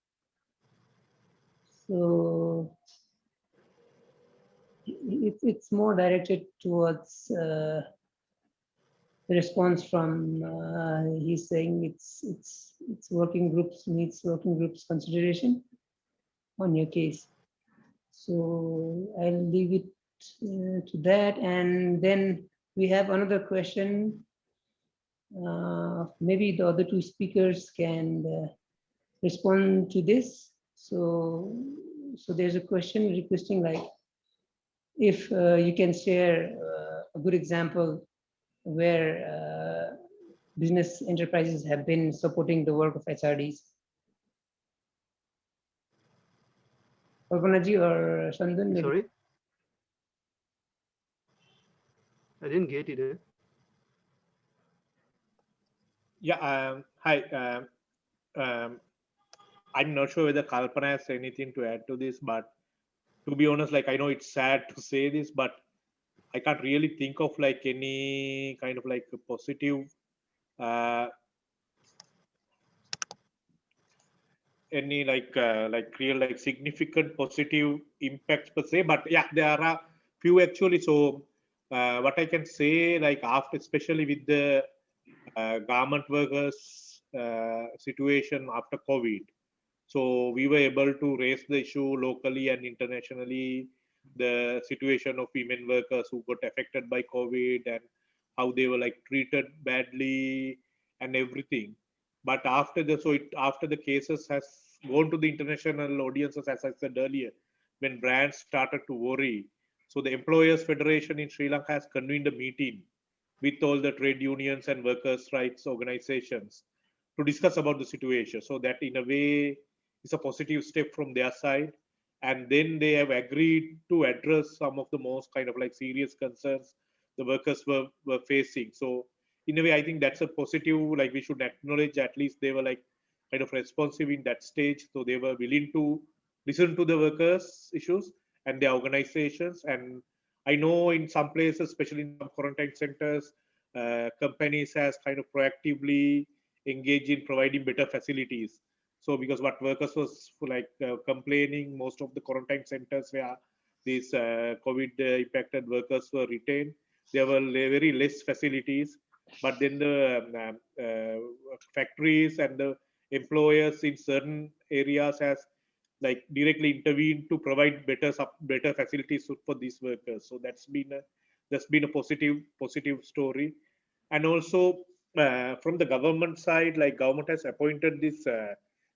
So it's more directed towards the response from he's saying it's working groups needs working groups consideration on your case. So I'll leave it to that, and then we have another question. Maybe the other two speakers can respond to this. So there's a question requesting, like, if you can share a good example where business enterprises have been supporting the work of HRDs. Kalpanaji or Shandun, maybe? Sorry, I didn't get it. Yeah, hi. I'm not sure whether Kalpana has anything to add to this, but to be honest, like I know it's sad to say this, but I can't really think of like any kind of like a positive, any like real like significant positive impacts per se. But yeah, there are few actually. So what I can say, like after, especially with the garment workers situation after COVID. So we were able to raise the issue locally and internationally, the situation of women workers who got affected by COVID and how they were like treated badly and everything. But after after the cases has gone to the international audiences, as I said earlier, when brands started to worry, so the Employers Federation in Sri Lanka has convened a meeting with all the trade unions and workers' rights organizations to discuss about the situation. So that in a way is a positive step from their side. And then they have agreed to address some of the most kind of like serious concerns the workers were facing. So in a way, I think that's a positive, like we should acknowledge at least they were like kind of responsive in that stage. So they were willing to listen to the workers' issues and their organizations. And I know in some places, especially in some quarantine centers, companies has kind of proactively engaged in providing better facilities. So because what workers was like complaining, most of the quarantine centers where these COVID impacted workers were retained, there were very less facilities. But then the factories and the employers in certain areas has like directly intervened to provide better facilities for these workers. So that's been a positive story. And also from the government side, like government has appointed this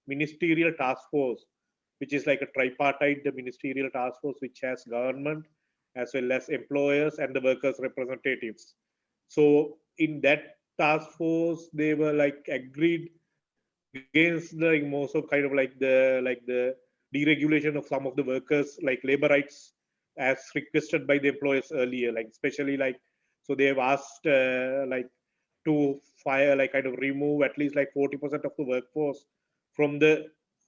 ministerial task force, which is like a tripartite the ministerial task force, which has government as well as employers and the workers representatives. So in that task force, they were like agreed against the most of kind of like the deregulation of some of the workers, like labor rights as requested by the employers earlier, like especially like, so they have asked like to fire, like kind of remove at least like 40% of the workforce from the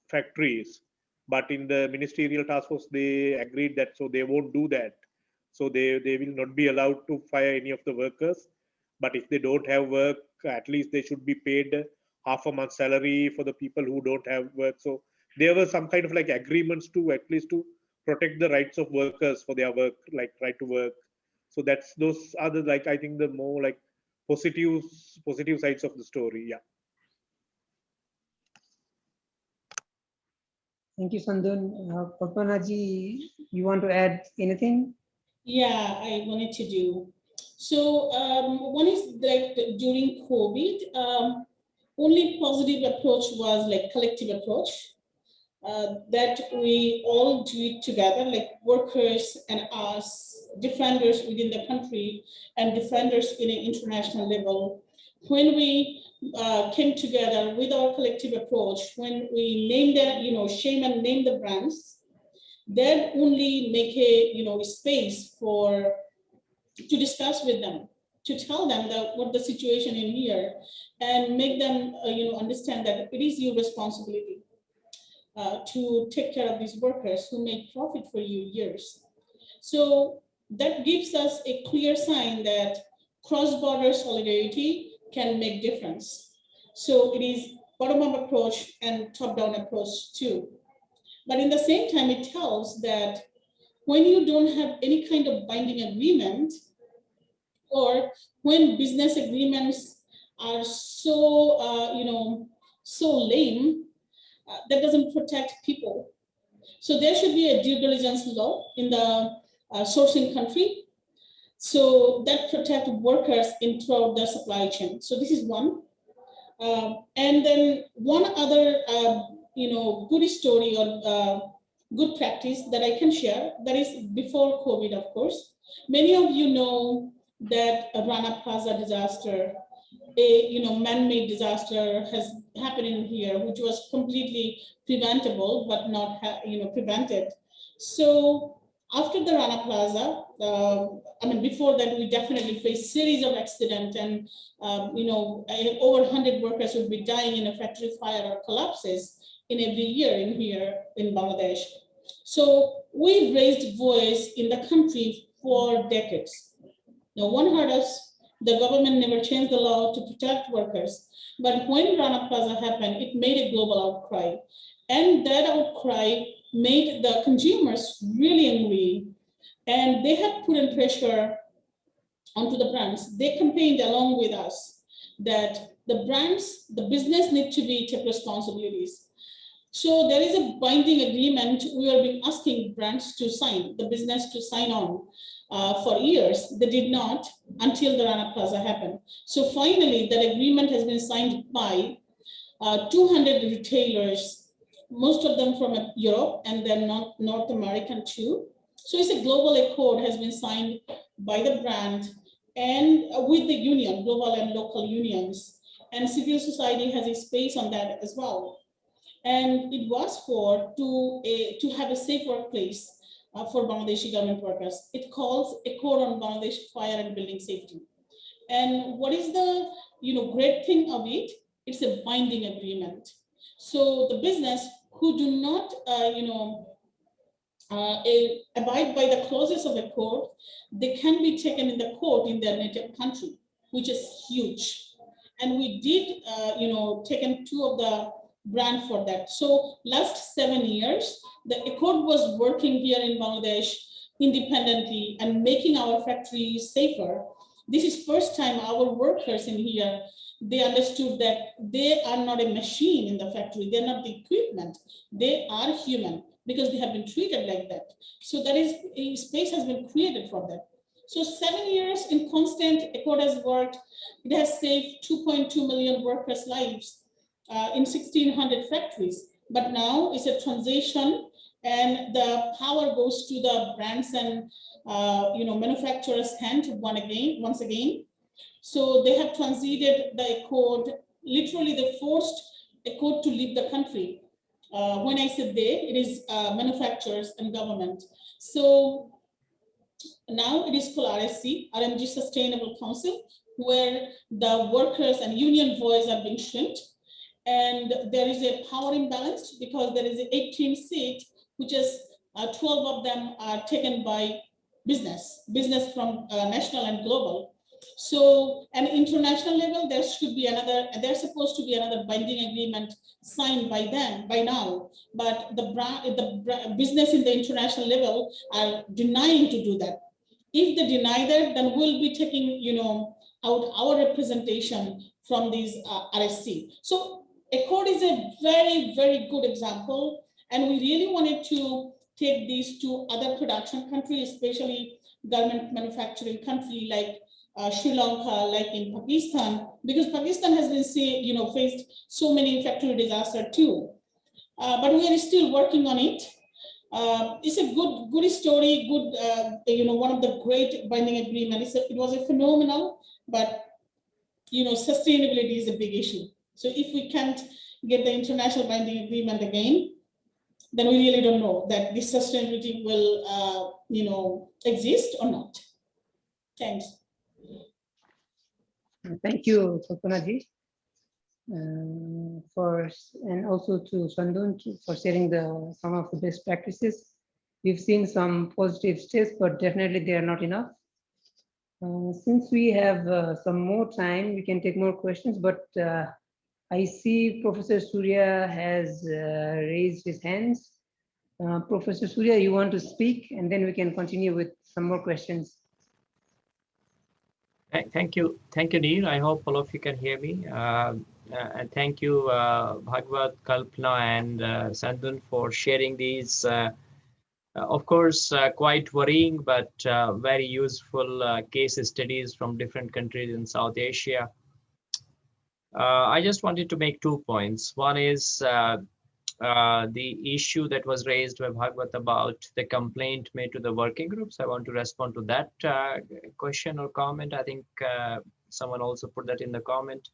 factories. But in the ministerial task force, they agreed that so they won't do that. So they will not be allowed to fire any of the workers. But if they don't have work, at least they should be paid half a month's salary for the people who don't have work. So there were some kind of like agreements to at least to protect the rights of workers for their work, like right to work. So that's, those are the, like, I think the more like positive sides of the story. Yeah. Thank you, Sandun. Kalpanaji, you want to add anything? Yeah, I wanted to do. So one is like during COVID, only positive approach was like collective approach. That we all do it together, like workers and us, defenders within the country and defenders in an international level. When we came together with our collective approach, when we named the, shame and name the brands, that only make a, space for to discuss with them, to tell them that what the situation in here, and make them, understand that it is your responsibility to take care of these workers who make profit for you years. So that gives us a clear sign that cross-border solidarity can make difference. So it is bottom-up approach and top-down approach too. But in the same time, it tells that when you don't have any kind of binding agreement, or when business agreements are so, so lame, that doesn't protect people. So there should be a due diligence law in the sourcing country, so that protect workers in throughout the supply chain. So this is one. And then one other, good story or good practice that I can share, that is before COVID, of course. Many of you know that Rana Plaza disaster, a man-made disaster has happened in here, which was completely preventable, but not prevented. So after the Rana Plaza, before that, we definitely faced series of accidents, and over 100 workers would be dying in a factory fire or collapses in every year in here in Bangladesh. So we raised voice in the country for decades. No one heard us. The government never changed the law to protect workers. But when Rana Plaza happened, it made a global outcry. And that outcry made the consumers really angry. And they have put in pressure onto the brands. They campaigned along with us that the brands, the business need to take responsibilities. So there is a binding agreement we have been asking brands to sign, the business to sign on for years. They did not until the Rana Plaza happened. So finally, that agreement has been signed by 200 retailers, most of them from Europe and then North American too. So it's a global accord has been signed by the brand and with the union, global and local unions. And civil society has a space on that as well. And it was to have a safe workplace for Bangladeshi government workers. It calls a code on Bangladesh fire and building safety. And what is the great thing of it? It's a binding agreement. So the business who do not abide by the clauses of the code, they can be taken in the court in their native country, which is huge. And we did taken 2 of the brand for that. So last 7 years, the accord was working here in Bangladesh independently and making our factories safer. This is first time our workers in here, they understood that they are not a machine in the factory. They're not the equipment. They are human because they have been treated like that. So that is a space has been created for them. So 7 years in constant accord has worked. It has saved 2.2 million workers' lives in 1,600 factories. But now it's a transition, and the power goes to the brands and manufacturers' hand once again. So they have transited the accord. Literally, they forced a code to leave the country. When I said they, it is manufacturers and government. So now it is called RSC, RMG Sustainable Council, where the workers and union voice are being shrinked. And there is a power imbalance because there is an 18 seat, which is 12 of them are taken by business from national and global. So at international level, there should be another, there's supposed to be another binding agreement signed by them by now, but the business in the international level are denying to do that. If they deny that, then we'll be taking, out our representation from these RSC. So Accord is a very, very good example, and we really wanted to take these to other production countries, especially garment manufacturing country like Sri Lanka, like in Pakistan, because Pakistan has been faced so many factory disasters too. But we are still working on it. It's a good story, good, one of the great binding agreements. It was a phenomenal, but sustainability is a big issue. So if we can't get the international binding agreement again, then we really don't know that this sustainability will, exist or not. Thanks. Thank you, Kalpana-ji, and also to Sandun for sharing some of the best practices. We've seen some positive steps, but definitely they are not enough. Since we have some more time, we can take more questions, but I see Professor Surya has raised his hands. Professor Surya, you want to speak, and then we can continue with some more questions. Thank you, Neil. I hope all of you can hear me. And thank you, Bhagwat, Kalpana, and Sandun for sharing these, of course, quite worrying, but very useful case studies from different countries in South Asia. I just wanted to make 2 points. One is the issue that was raised by Bhagwat about the complaint made to the working groups. I want to respond to that question or comment. I think someone also put that in the comment.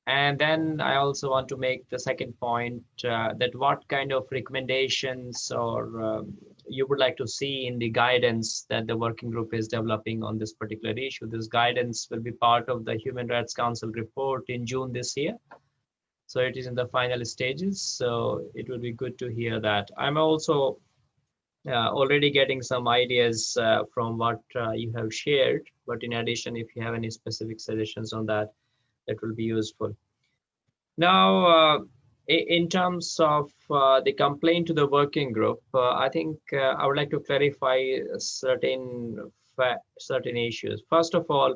And then I also want to make the second point that what kind of recommendations or you would like to see in the guidance that the working group is developing on this particular issue. This guidance will be part of the Human Rights Council report in June this year. So it is in the final stages. So it will be good to hear that. I'm also already getting some ideas from what you have shared. But in addition, if you have any specific suggestions on that, that will be useful. Now, in terms of the complaint to the working group, I think I would like to clarify certain issues. First of all,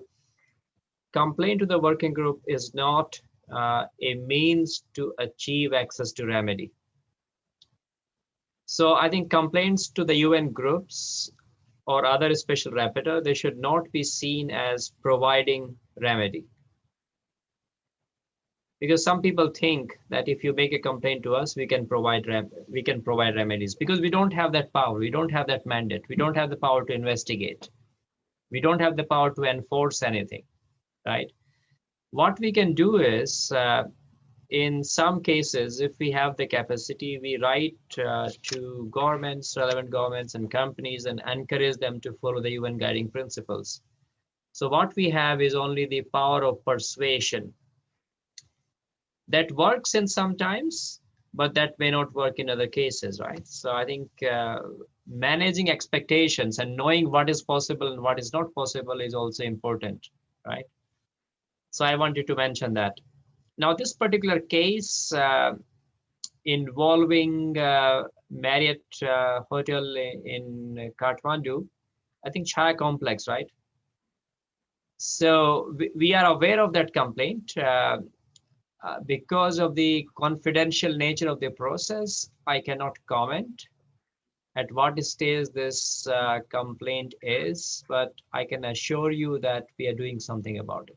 complaint to the working group is not a means to achieve access to remedy. So I think complaints to the UN groups or other special rapporteur, they should not be seen as providing remedy. Because some people think that if you make a complaint to us, we can provide remedies, because we don't have that power, we don't have that mandate, we don't have the power to investigate, we don't have the power to enforce anything, right? What we can do is, in some cases, if we have the capacity, we write to governments, relevant governments and companies, and encourage them to follow the UN guiding principles. So what we have is only the power of persuasion. That works in sometimes, but that may not work in other cases, right? So I think managing expectations and knowing what is possible and what is not possible is also important, right? So I wanted to mention that. Now, this particular case involving Marriott Hotel in Kathmandu, I think Chaya Complex, right? So we are aware of that complaint. Because of the confidential nature of the process, I cannot comment at what stage this complaint is, but I can assure you that we are doing something about it.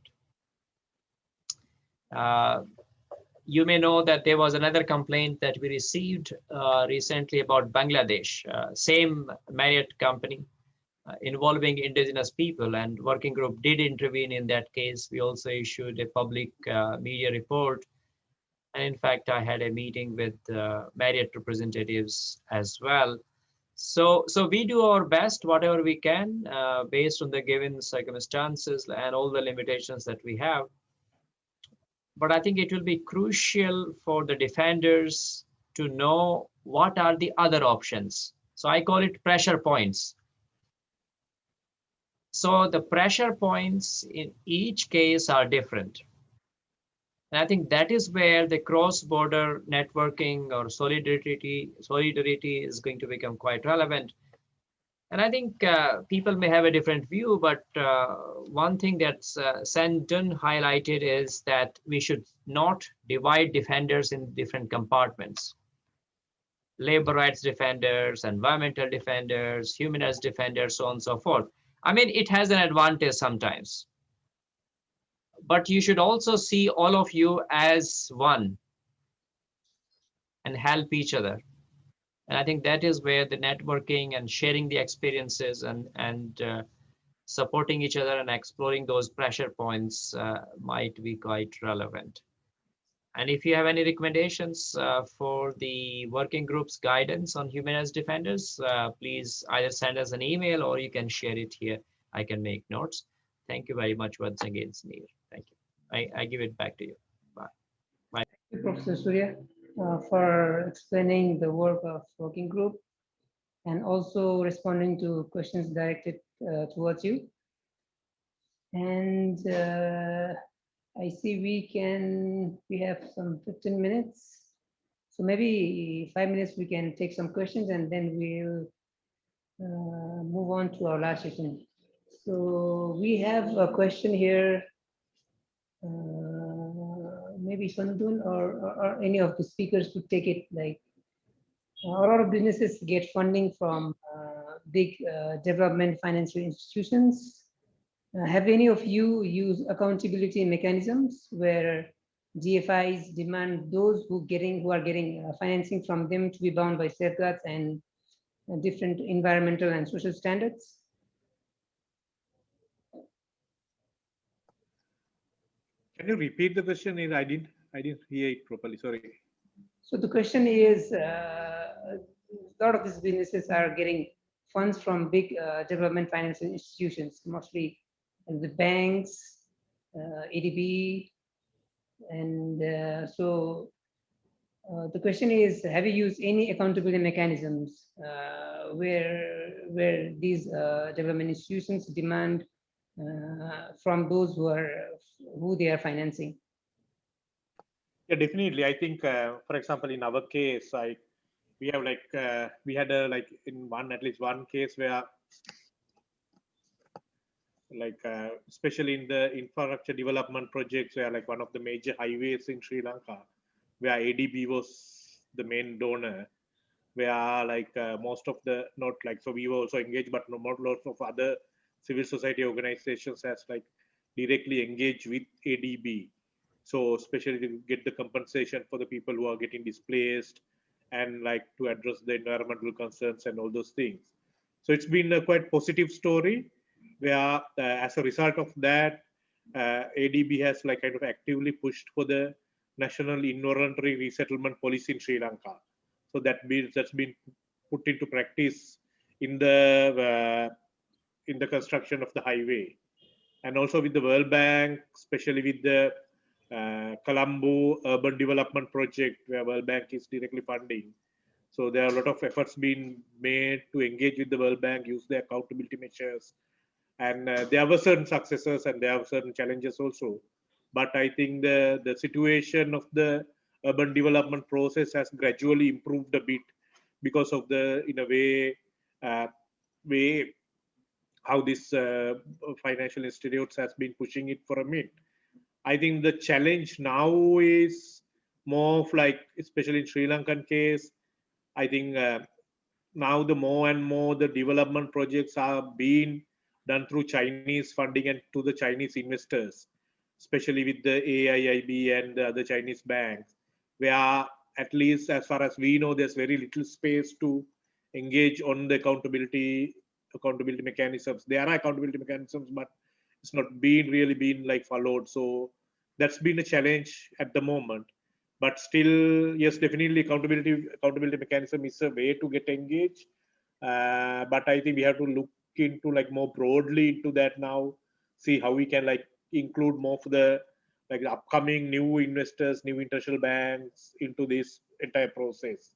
You may know that there was another complaint that we received recently about Bangladesh, same Marriott company involving indigenous people, and working group did intervene in that case. We also issued a public media report And in fact, I had a meeting with Marriott representatives as well. So we do our best, whatever we can, based on the given circumstances and all the limitations that we have. But I think it will be crucial for the defenders to know what are the other options. So I call it pressure points. So the pressure points in each case are different. And I think that is where the cross-border networking or solidarity is going to become quite relevant. And I think people may have a different view, but one thing that's Sandun highlighted is that we should not divide defenders in different compartments. Labor rights defenders, environmental defenders, human rights defenders, so on and so forth. I mean, it has an advantage sometimes. But you should also see all of you as one and help each other. And I think that is where the networking and sharing the experiences and supporting each other and exploring those pressure points might be quite relevant. And if you have any recommendations for the working group's guidance on human rights defenders, please either send us an email or you can share it here. I can make notes. Thank you very much once again, Sneer. Thank you. I give it back to you. Bye. Thank you, Professor Surya, for explaining the work of working group and also responding to questions directed towards you. And I see we have some 15 minutes. So maybe 5 minutes we can take some questions and then we'll move on to our last session. So we have a question here. Maybe Sandun or any of the speakers could take it. Like a lot of businesses get funding from big development financial institutions. Have any of you used accountability mechanisms where GFIs demand those who are getting financing from them to be bound by safeguards and different environmental and social standards? Can you repeat the question? I didn't hear it properly. Sorry. So the question is, a lot of these businesses are getting funds from big development financial institutions, mostly the banks, ADB, and so the question is, have you used any accountability mechanisms where these development institutions demand from those who they are financing? Yeah, definitely. I think, for example, in our case, we have we had at least one case where especially in the infrastructure development projects, where one of the major highways in Sri Lanka, where ADB was the main donor, where most of the so we were also engaged, but lots of other civil society organizations has directly engaged with ADB. So especially to get the compensation for the people who are getting displaced and to address the environmental concerns and all those things. So it's been a quite positive story where as a result of that, ADB has kind of actively pushed for the national involuntary resettlement policy in Sri Lanka. So that's been put into practice in the construction of the highway, and also with the World Bank, especially with the Colombo Urban Development Project, where World Bank is directly funding. So there are a lot of efforts being made to engage with the World Bank, use the accountability measures, and there were certain successes and there are certain challenges also. But I think the situation of the urban development process has gradually improved a bit because of the, in a way how this financial institutes has been pushing it for a minute. I think the challenge now is more of especially in Sri Lankan case, I think now the more and more the development projects are being done through Chinese funding and to the Chinese investors, especially with the AIIB and the other Chinese banks, where at least as far as we know, there's very little space to engage on the accountability mechanisms. There are accountability mechanisms, but it's not really been followed. So that's been a challenge at the moment. but still, yes, definitely accountability mechanism is a way to get engaged. But I think we have to look into like more broadly into that now, see how we can like include more of the like upcoming new investors, new international banks into this entire process.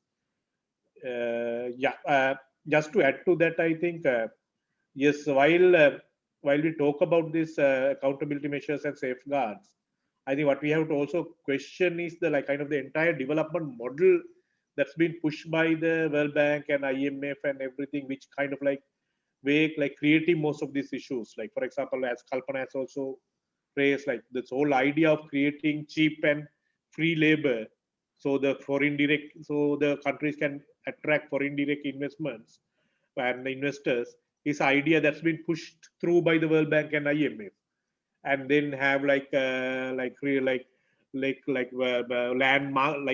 Just to add to that, I think yes, while we talk about this accountability measures and safeguards, I think what we have to also question is the like kind of the entire development model that's been pushed by the World Bank and IMF and everything, which kind of like creating most of these issues. Like for example, as Kalpana has also raised, like this whole idea of creating cheap and free labor, so the countries can attract foreign direct investments and investors, is idea that's been pushed through by the World Bank and IMF, and then have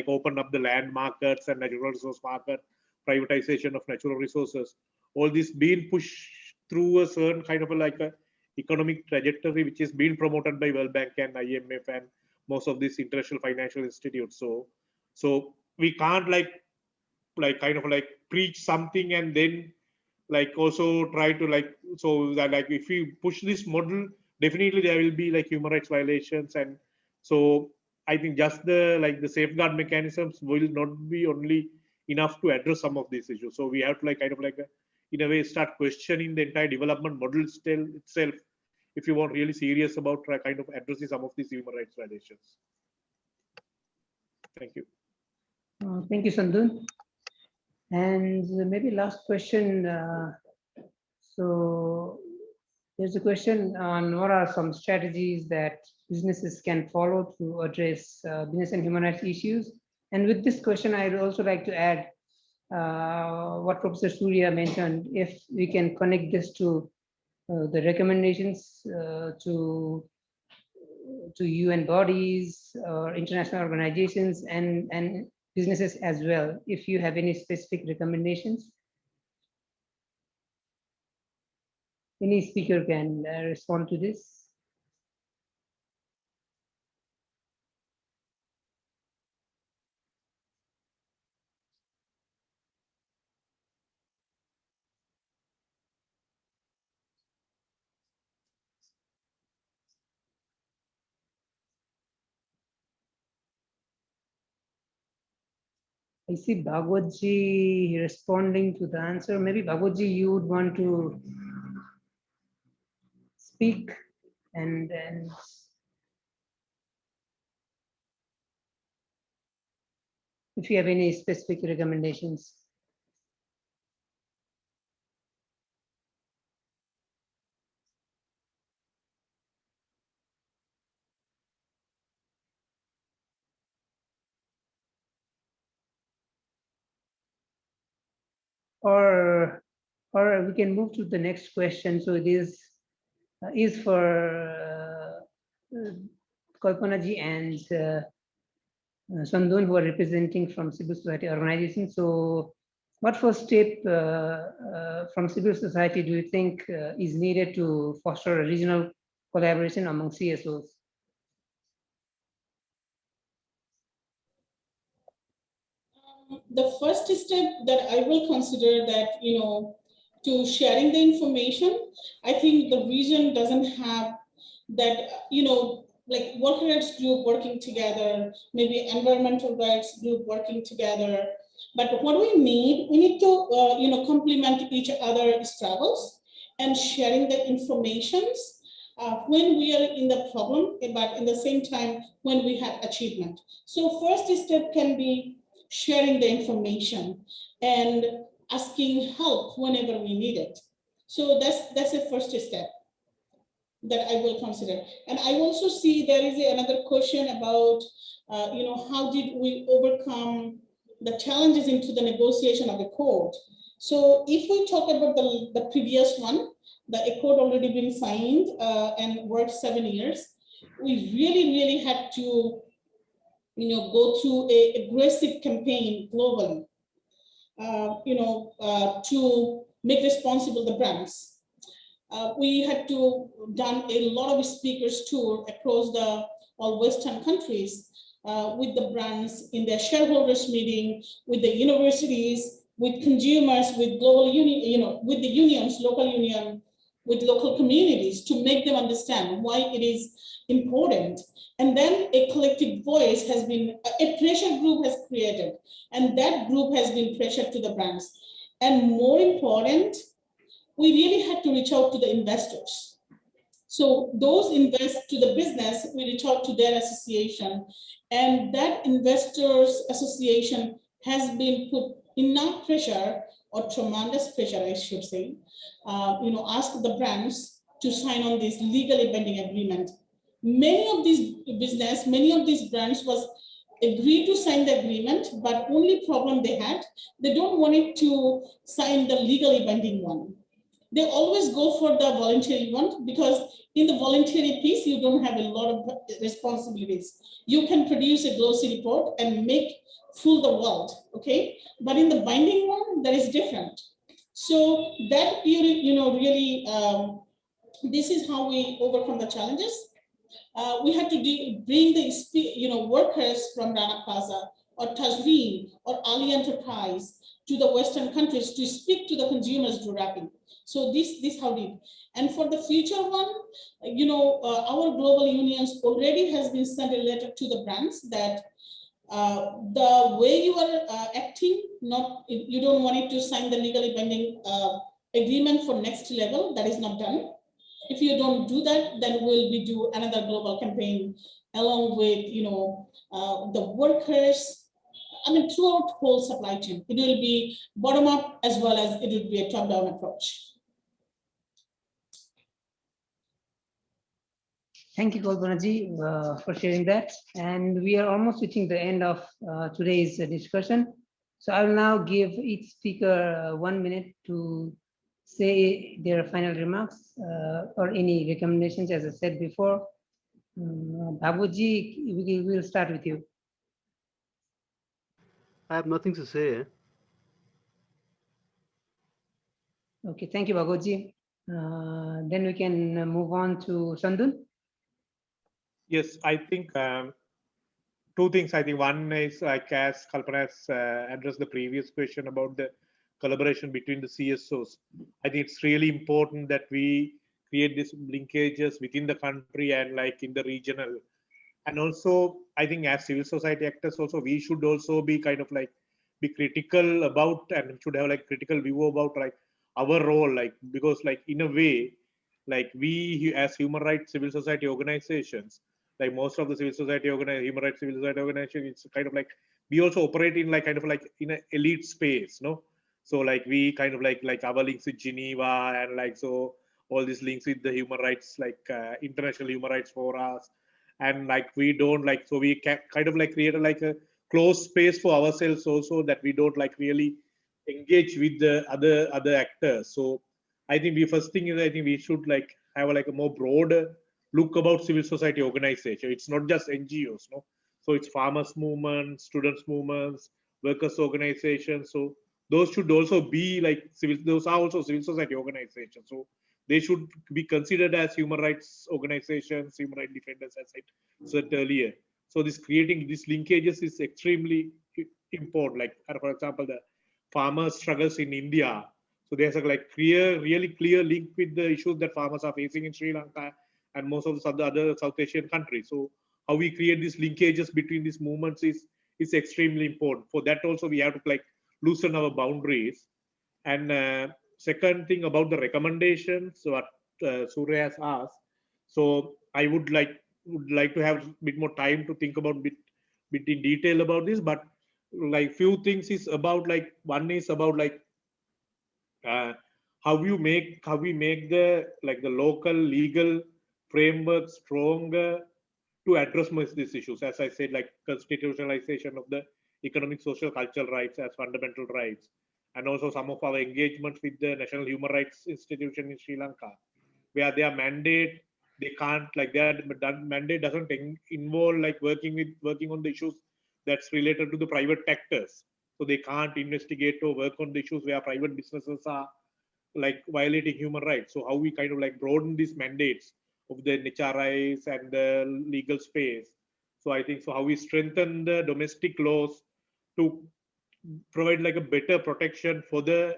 open up the land markets and natural resource market, privatization of natural resources. All this being pushed through a certain kind of a economic trajectory, which is being promoted by World Bank and IMF and most of these international financial institutes. So we can't preach something and then also try to so that if we push this model, definitely there will be human rights violations. And so I think just the safeguard mechanisms will not be only enough to address some of these issues. So we have to in a way start questioning the entire development model itself if you want really serious about addressing some of these human rights violations. Thank you. Thank you, Sandun. And maybe last question. So there's a question on what are some strategies that businesses can follow to address business and human rights issues. And with this question, I'd also like to add what Professor Surya mentioned, if we can connect this to the recommendations to UN bodies or international organizations and businesses as well, if you have any specific recommendations. Any speaker can respond to this. I see Bhagwatji responding to the answer. Maybe Bhagwatji, you would want to speak and if you have any specific recommendations. Or we can move to the next question. So it is for Kalpanaji and Sandun, who are representing from civil society organizations. So what first step from civil society do you think is needed to foster a regional collaboration among CSOs? The first step that I will consider that, to sharing the information, I think the region doesn't have that, like worker rights group working together, maybe environmental rights group working together. But what we need to, complement each other's struggles and sharing the informations when we are in the problem, but in the same time, when we have achievement. So first step can be sharing the information and asking help whenever we need it. So that's the first step that I will consider. And I also see there is another question about, how did we overcome the challenges into the negotiation of the accord? So if we talk about the previous one, the accord already been signed and worked 7 years, we really had to go through an aggressive campaign globally, to make responsible the brands. We had to done a lot of speakers tour across all Western countries with the brands in their shareholders meeting, with the universities, with consumers, with global union, with the unions, local union, with local communities to make them understand why it is important. And then a collective voice has been, a pressure group has created, and that group has been pressured to the brands. And more important, we really had to reach out to the investors. So those invest to the business, we reach out to their association, and that investors association has been put enough pressure, or tremendous pressure, I should say, ask the brands to sign on this legally binding agreement. Many of these brands was agreed to sign the agreement, but only problem they had, they don't want it to sign the legally binding one. They always go for the voluntary one, because in the voluntary piece, you don't have a lot of responsibilities. You can produce a glossy report and fool the world, okay? But in the binding one, that is different. So that really, this is how we overcome the challenges. We had to bring the workers from Rana Plaza or Tajreen or Ali Enterprise to the Western countries to speak to the consumers directly. So this how did. And for the future one, our global unions already has been sent a letter to the brands that the way you are acting, you don't want it to sign the legally binding agreement for next level. That is not done. If you don't do that, then we'll be do another global campaign along with the workers. I mean, throughout whole supply chain, it will be bottom up as well as it will be a top down approach. Thank you, Kalpanaji, for sharing that. And we are almost reaching the end of today's discussion. So I will now give each speaker 1 minute to say their final remarks or any recommendations, as I said before. Babuji, we will start with you. I have nothing to say. Okay, thank you, Babuji. Then we can move on to Sandun. Yes, I think two things. I think one is, like as Kalpana has addressed the previous question about the collaboration between the CSOs. I think it's really important that we create these linkages within the country and like in the regional. And also, I think as civil society actors also, we should also be kind of like be critical about and should have like critical view about like our role, like because like in a way, like we as human rights civil society organizations, like most of the civil society human rights civil society organizations, it's kind of like we also operate in like kind of like in an elite space, no? So like we kind of like our links with Geneva and like so all these links with the human rights like international human rights forums, and like we don't like so we can kind of like create a closed space for ourselves also, that we don't like really engage with the other actors. So I think the first thing is I think we should like have like a more broader look about civil society organization. It's not just NGOs, no. So it's farmers movements, students movements, workers organizations. So those should also be like civil. Those are also civil society organizations. So they should be considered as human rights organizations, human rights defenders, as I said earlier. So this creating these linkages is extremely important. Like for example, the farmer struggles in India. So there's a like really clear link with the issues that farmers are facing in Sri Lanka and most of the other South Asian countries. So how we create these linkages between these movements is extremely important. For that also we have to like loosen our boundaries. And second thing about the recommendations, what Surya has asked. So I would like to have a bit more time to think about bit in detail about this. But like few things is about like one is about like how we make the like the local legal framework stronger to address most these issues. As I said, like constitutionalization of the economic, social, cultural rights as fundamental rights, and also some of our engagements with the National Human Rights Institution in Sri Lanka, where their mandate they can't like their mandate doesn't involve like working on the issues that's related to the private actors. So they can't investigate or work on the issues where private businesses are like violating human rights. So how we kind of like broaden these mandates of the HRIs and the legal space, So I think so how we strengthen the domestic laws to provide like a better protection for the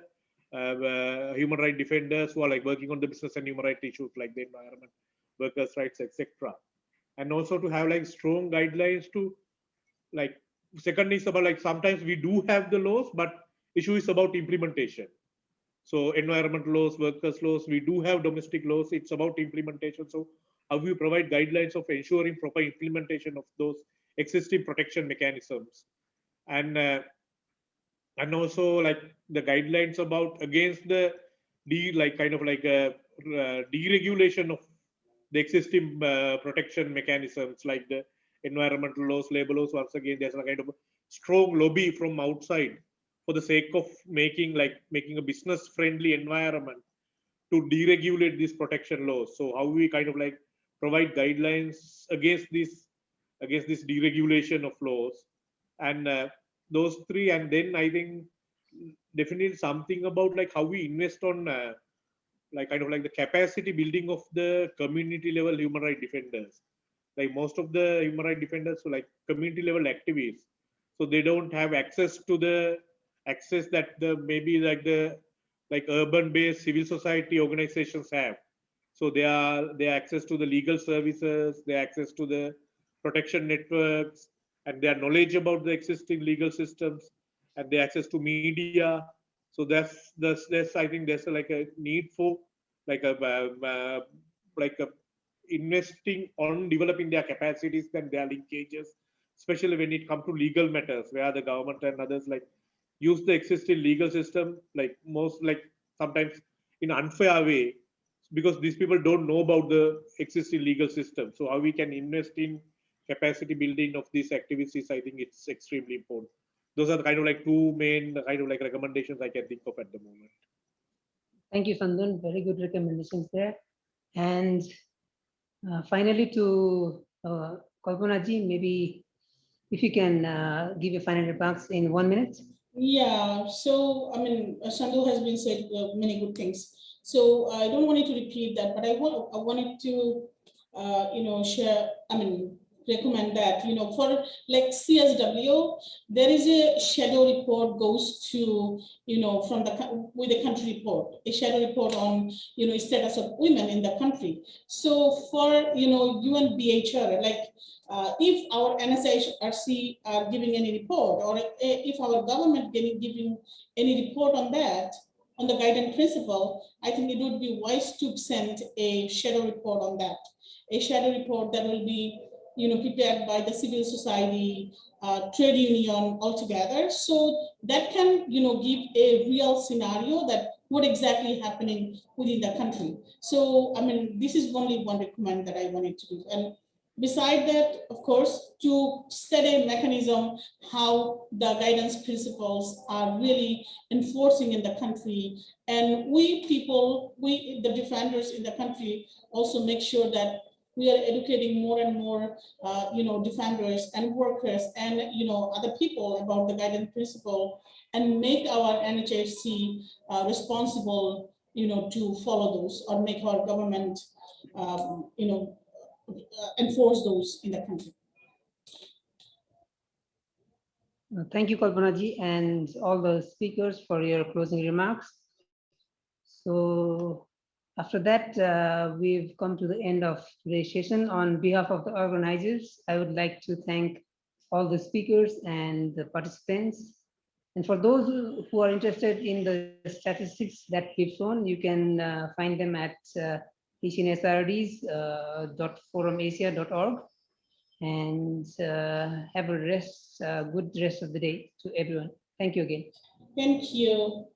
human rights defenders who are like working on the business and human rights issues like the environment, workers' rights, etc. And also to have like strong guidelines to like, second is about like sometimes we do have the laws, but issue is about implementation. So environmental laws, workers' laws, we do have domestic laws. It's about implementation. So how we provide guidelines of ensuring proper implementation of those existing protection mechanisms, and also like the guidelines about against the deregulation of the existing protection mechanisms like the environmental laws, labor laws. Once again, there's a kind of strong lobby from outside for the sake of making a business friendly environment to deregulate these protection laws. So how we kind of like provide guidelines against this deregulation of laws, and those three. And then I think definitely something about like how we invest on like kind of like the capacity building of the community level human rights defenders. Like most of the human rights defenders, so like community level activists, so they don't have access to the access that the maybe like the like urban based civil society organizations have. So they access to the legal services, they access to the protection networks, and their knowledge about the existing legal systems, and the access to media. So that's I think there's like a need for like a investing on developing their capacities and their linkages, especially when it comes to legal matters where the government and others like use the existing legal system like most like sometimes in unfair way, because these people don't know about the existing legal system. So how we can invest in capacity building of these activities, I think it's extremely important. Those are the kind of like two main kind of like recommendations I can think of at the moment. Thank you, Sandun. Very good recommendations there. And finally, to Kalpanaji, maybe if you can give your final remarks in 1 minute. Yeah, so I mean, Sandhu has been said many good things. So I don't want you to repeat that, but I wanted to, share. I mean, recommend that for like CSW, there is a shadow report goes to from the with the country report, a shadow report on status of women in the country. So for UNBHR, like. If our NSHRC are giving any report, or if our government giving any report on that, on the guiding principle, I think it would be wise to send a shadow report on that. A shadow report that will be prepared by the civil society, trade union altogether. So that can give a real scenario that what exactly happening within the country. So I mean, this is only one recommend that I wanted to do. And beside that, of course, to set a mechanism how the guidance principles are really enforcing in the country. And we people, the defenders in the country, also make sure that we are educating more and more, defenders and workers and, other people about the guidance principle, and make our NHRC responsible, to follow those, or make our government, enforce those in the country. Thank you, Kalpanaji, and all the speakers for your closing remarks. So after that, we've come to the end of today's session. On behalf of the organizers, I would like to thank all the speakers and the participants. And for those who are interested in the statistics that we've shown, you can find them at HRDs.forumasia.org. And have a good rest of the day to everyone. Thank you again. Thank you.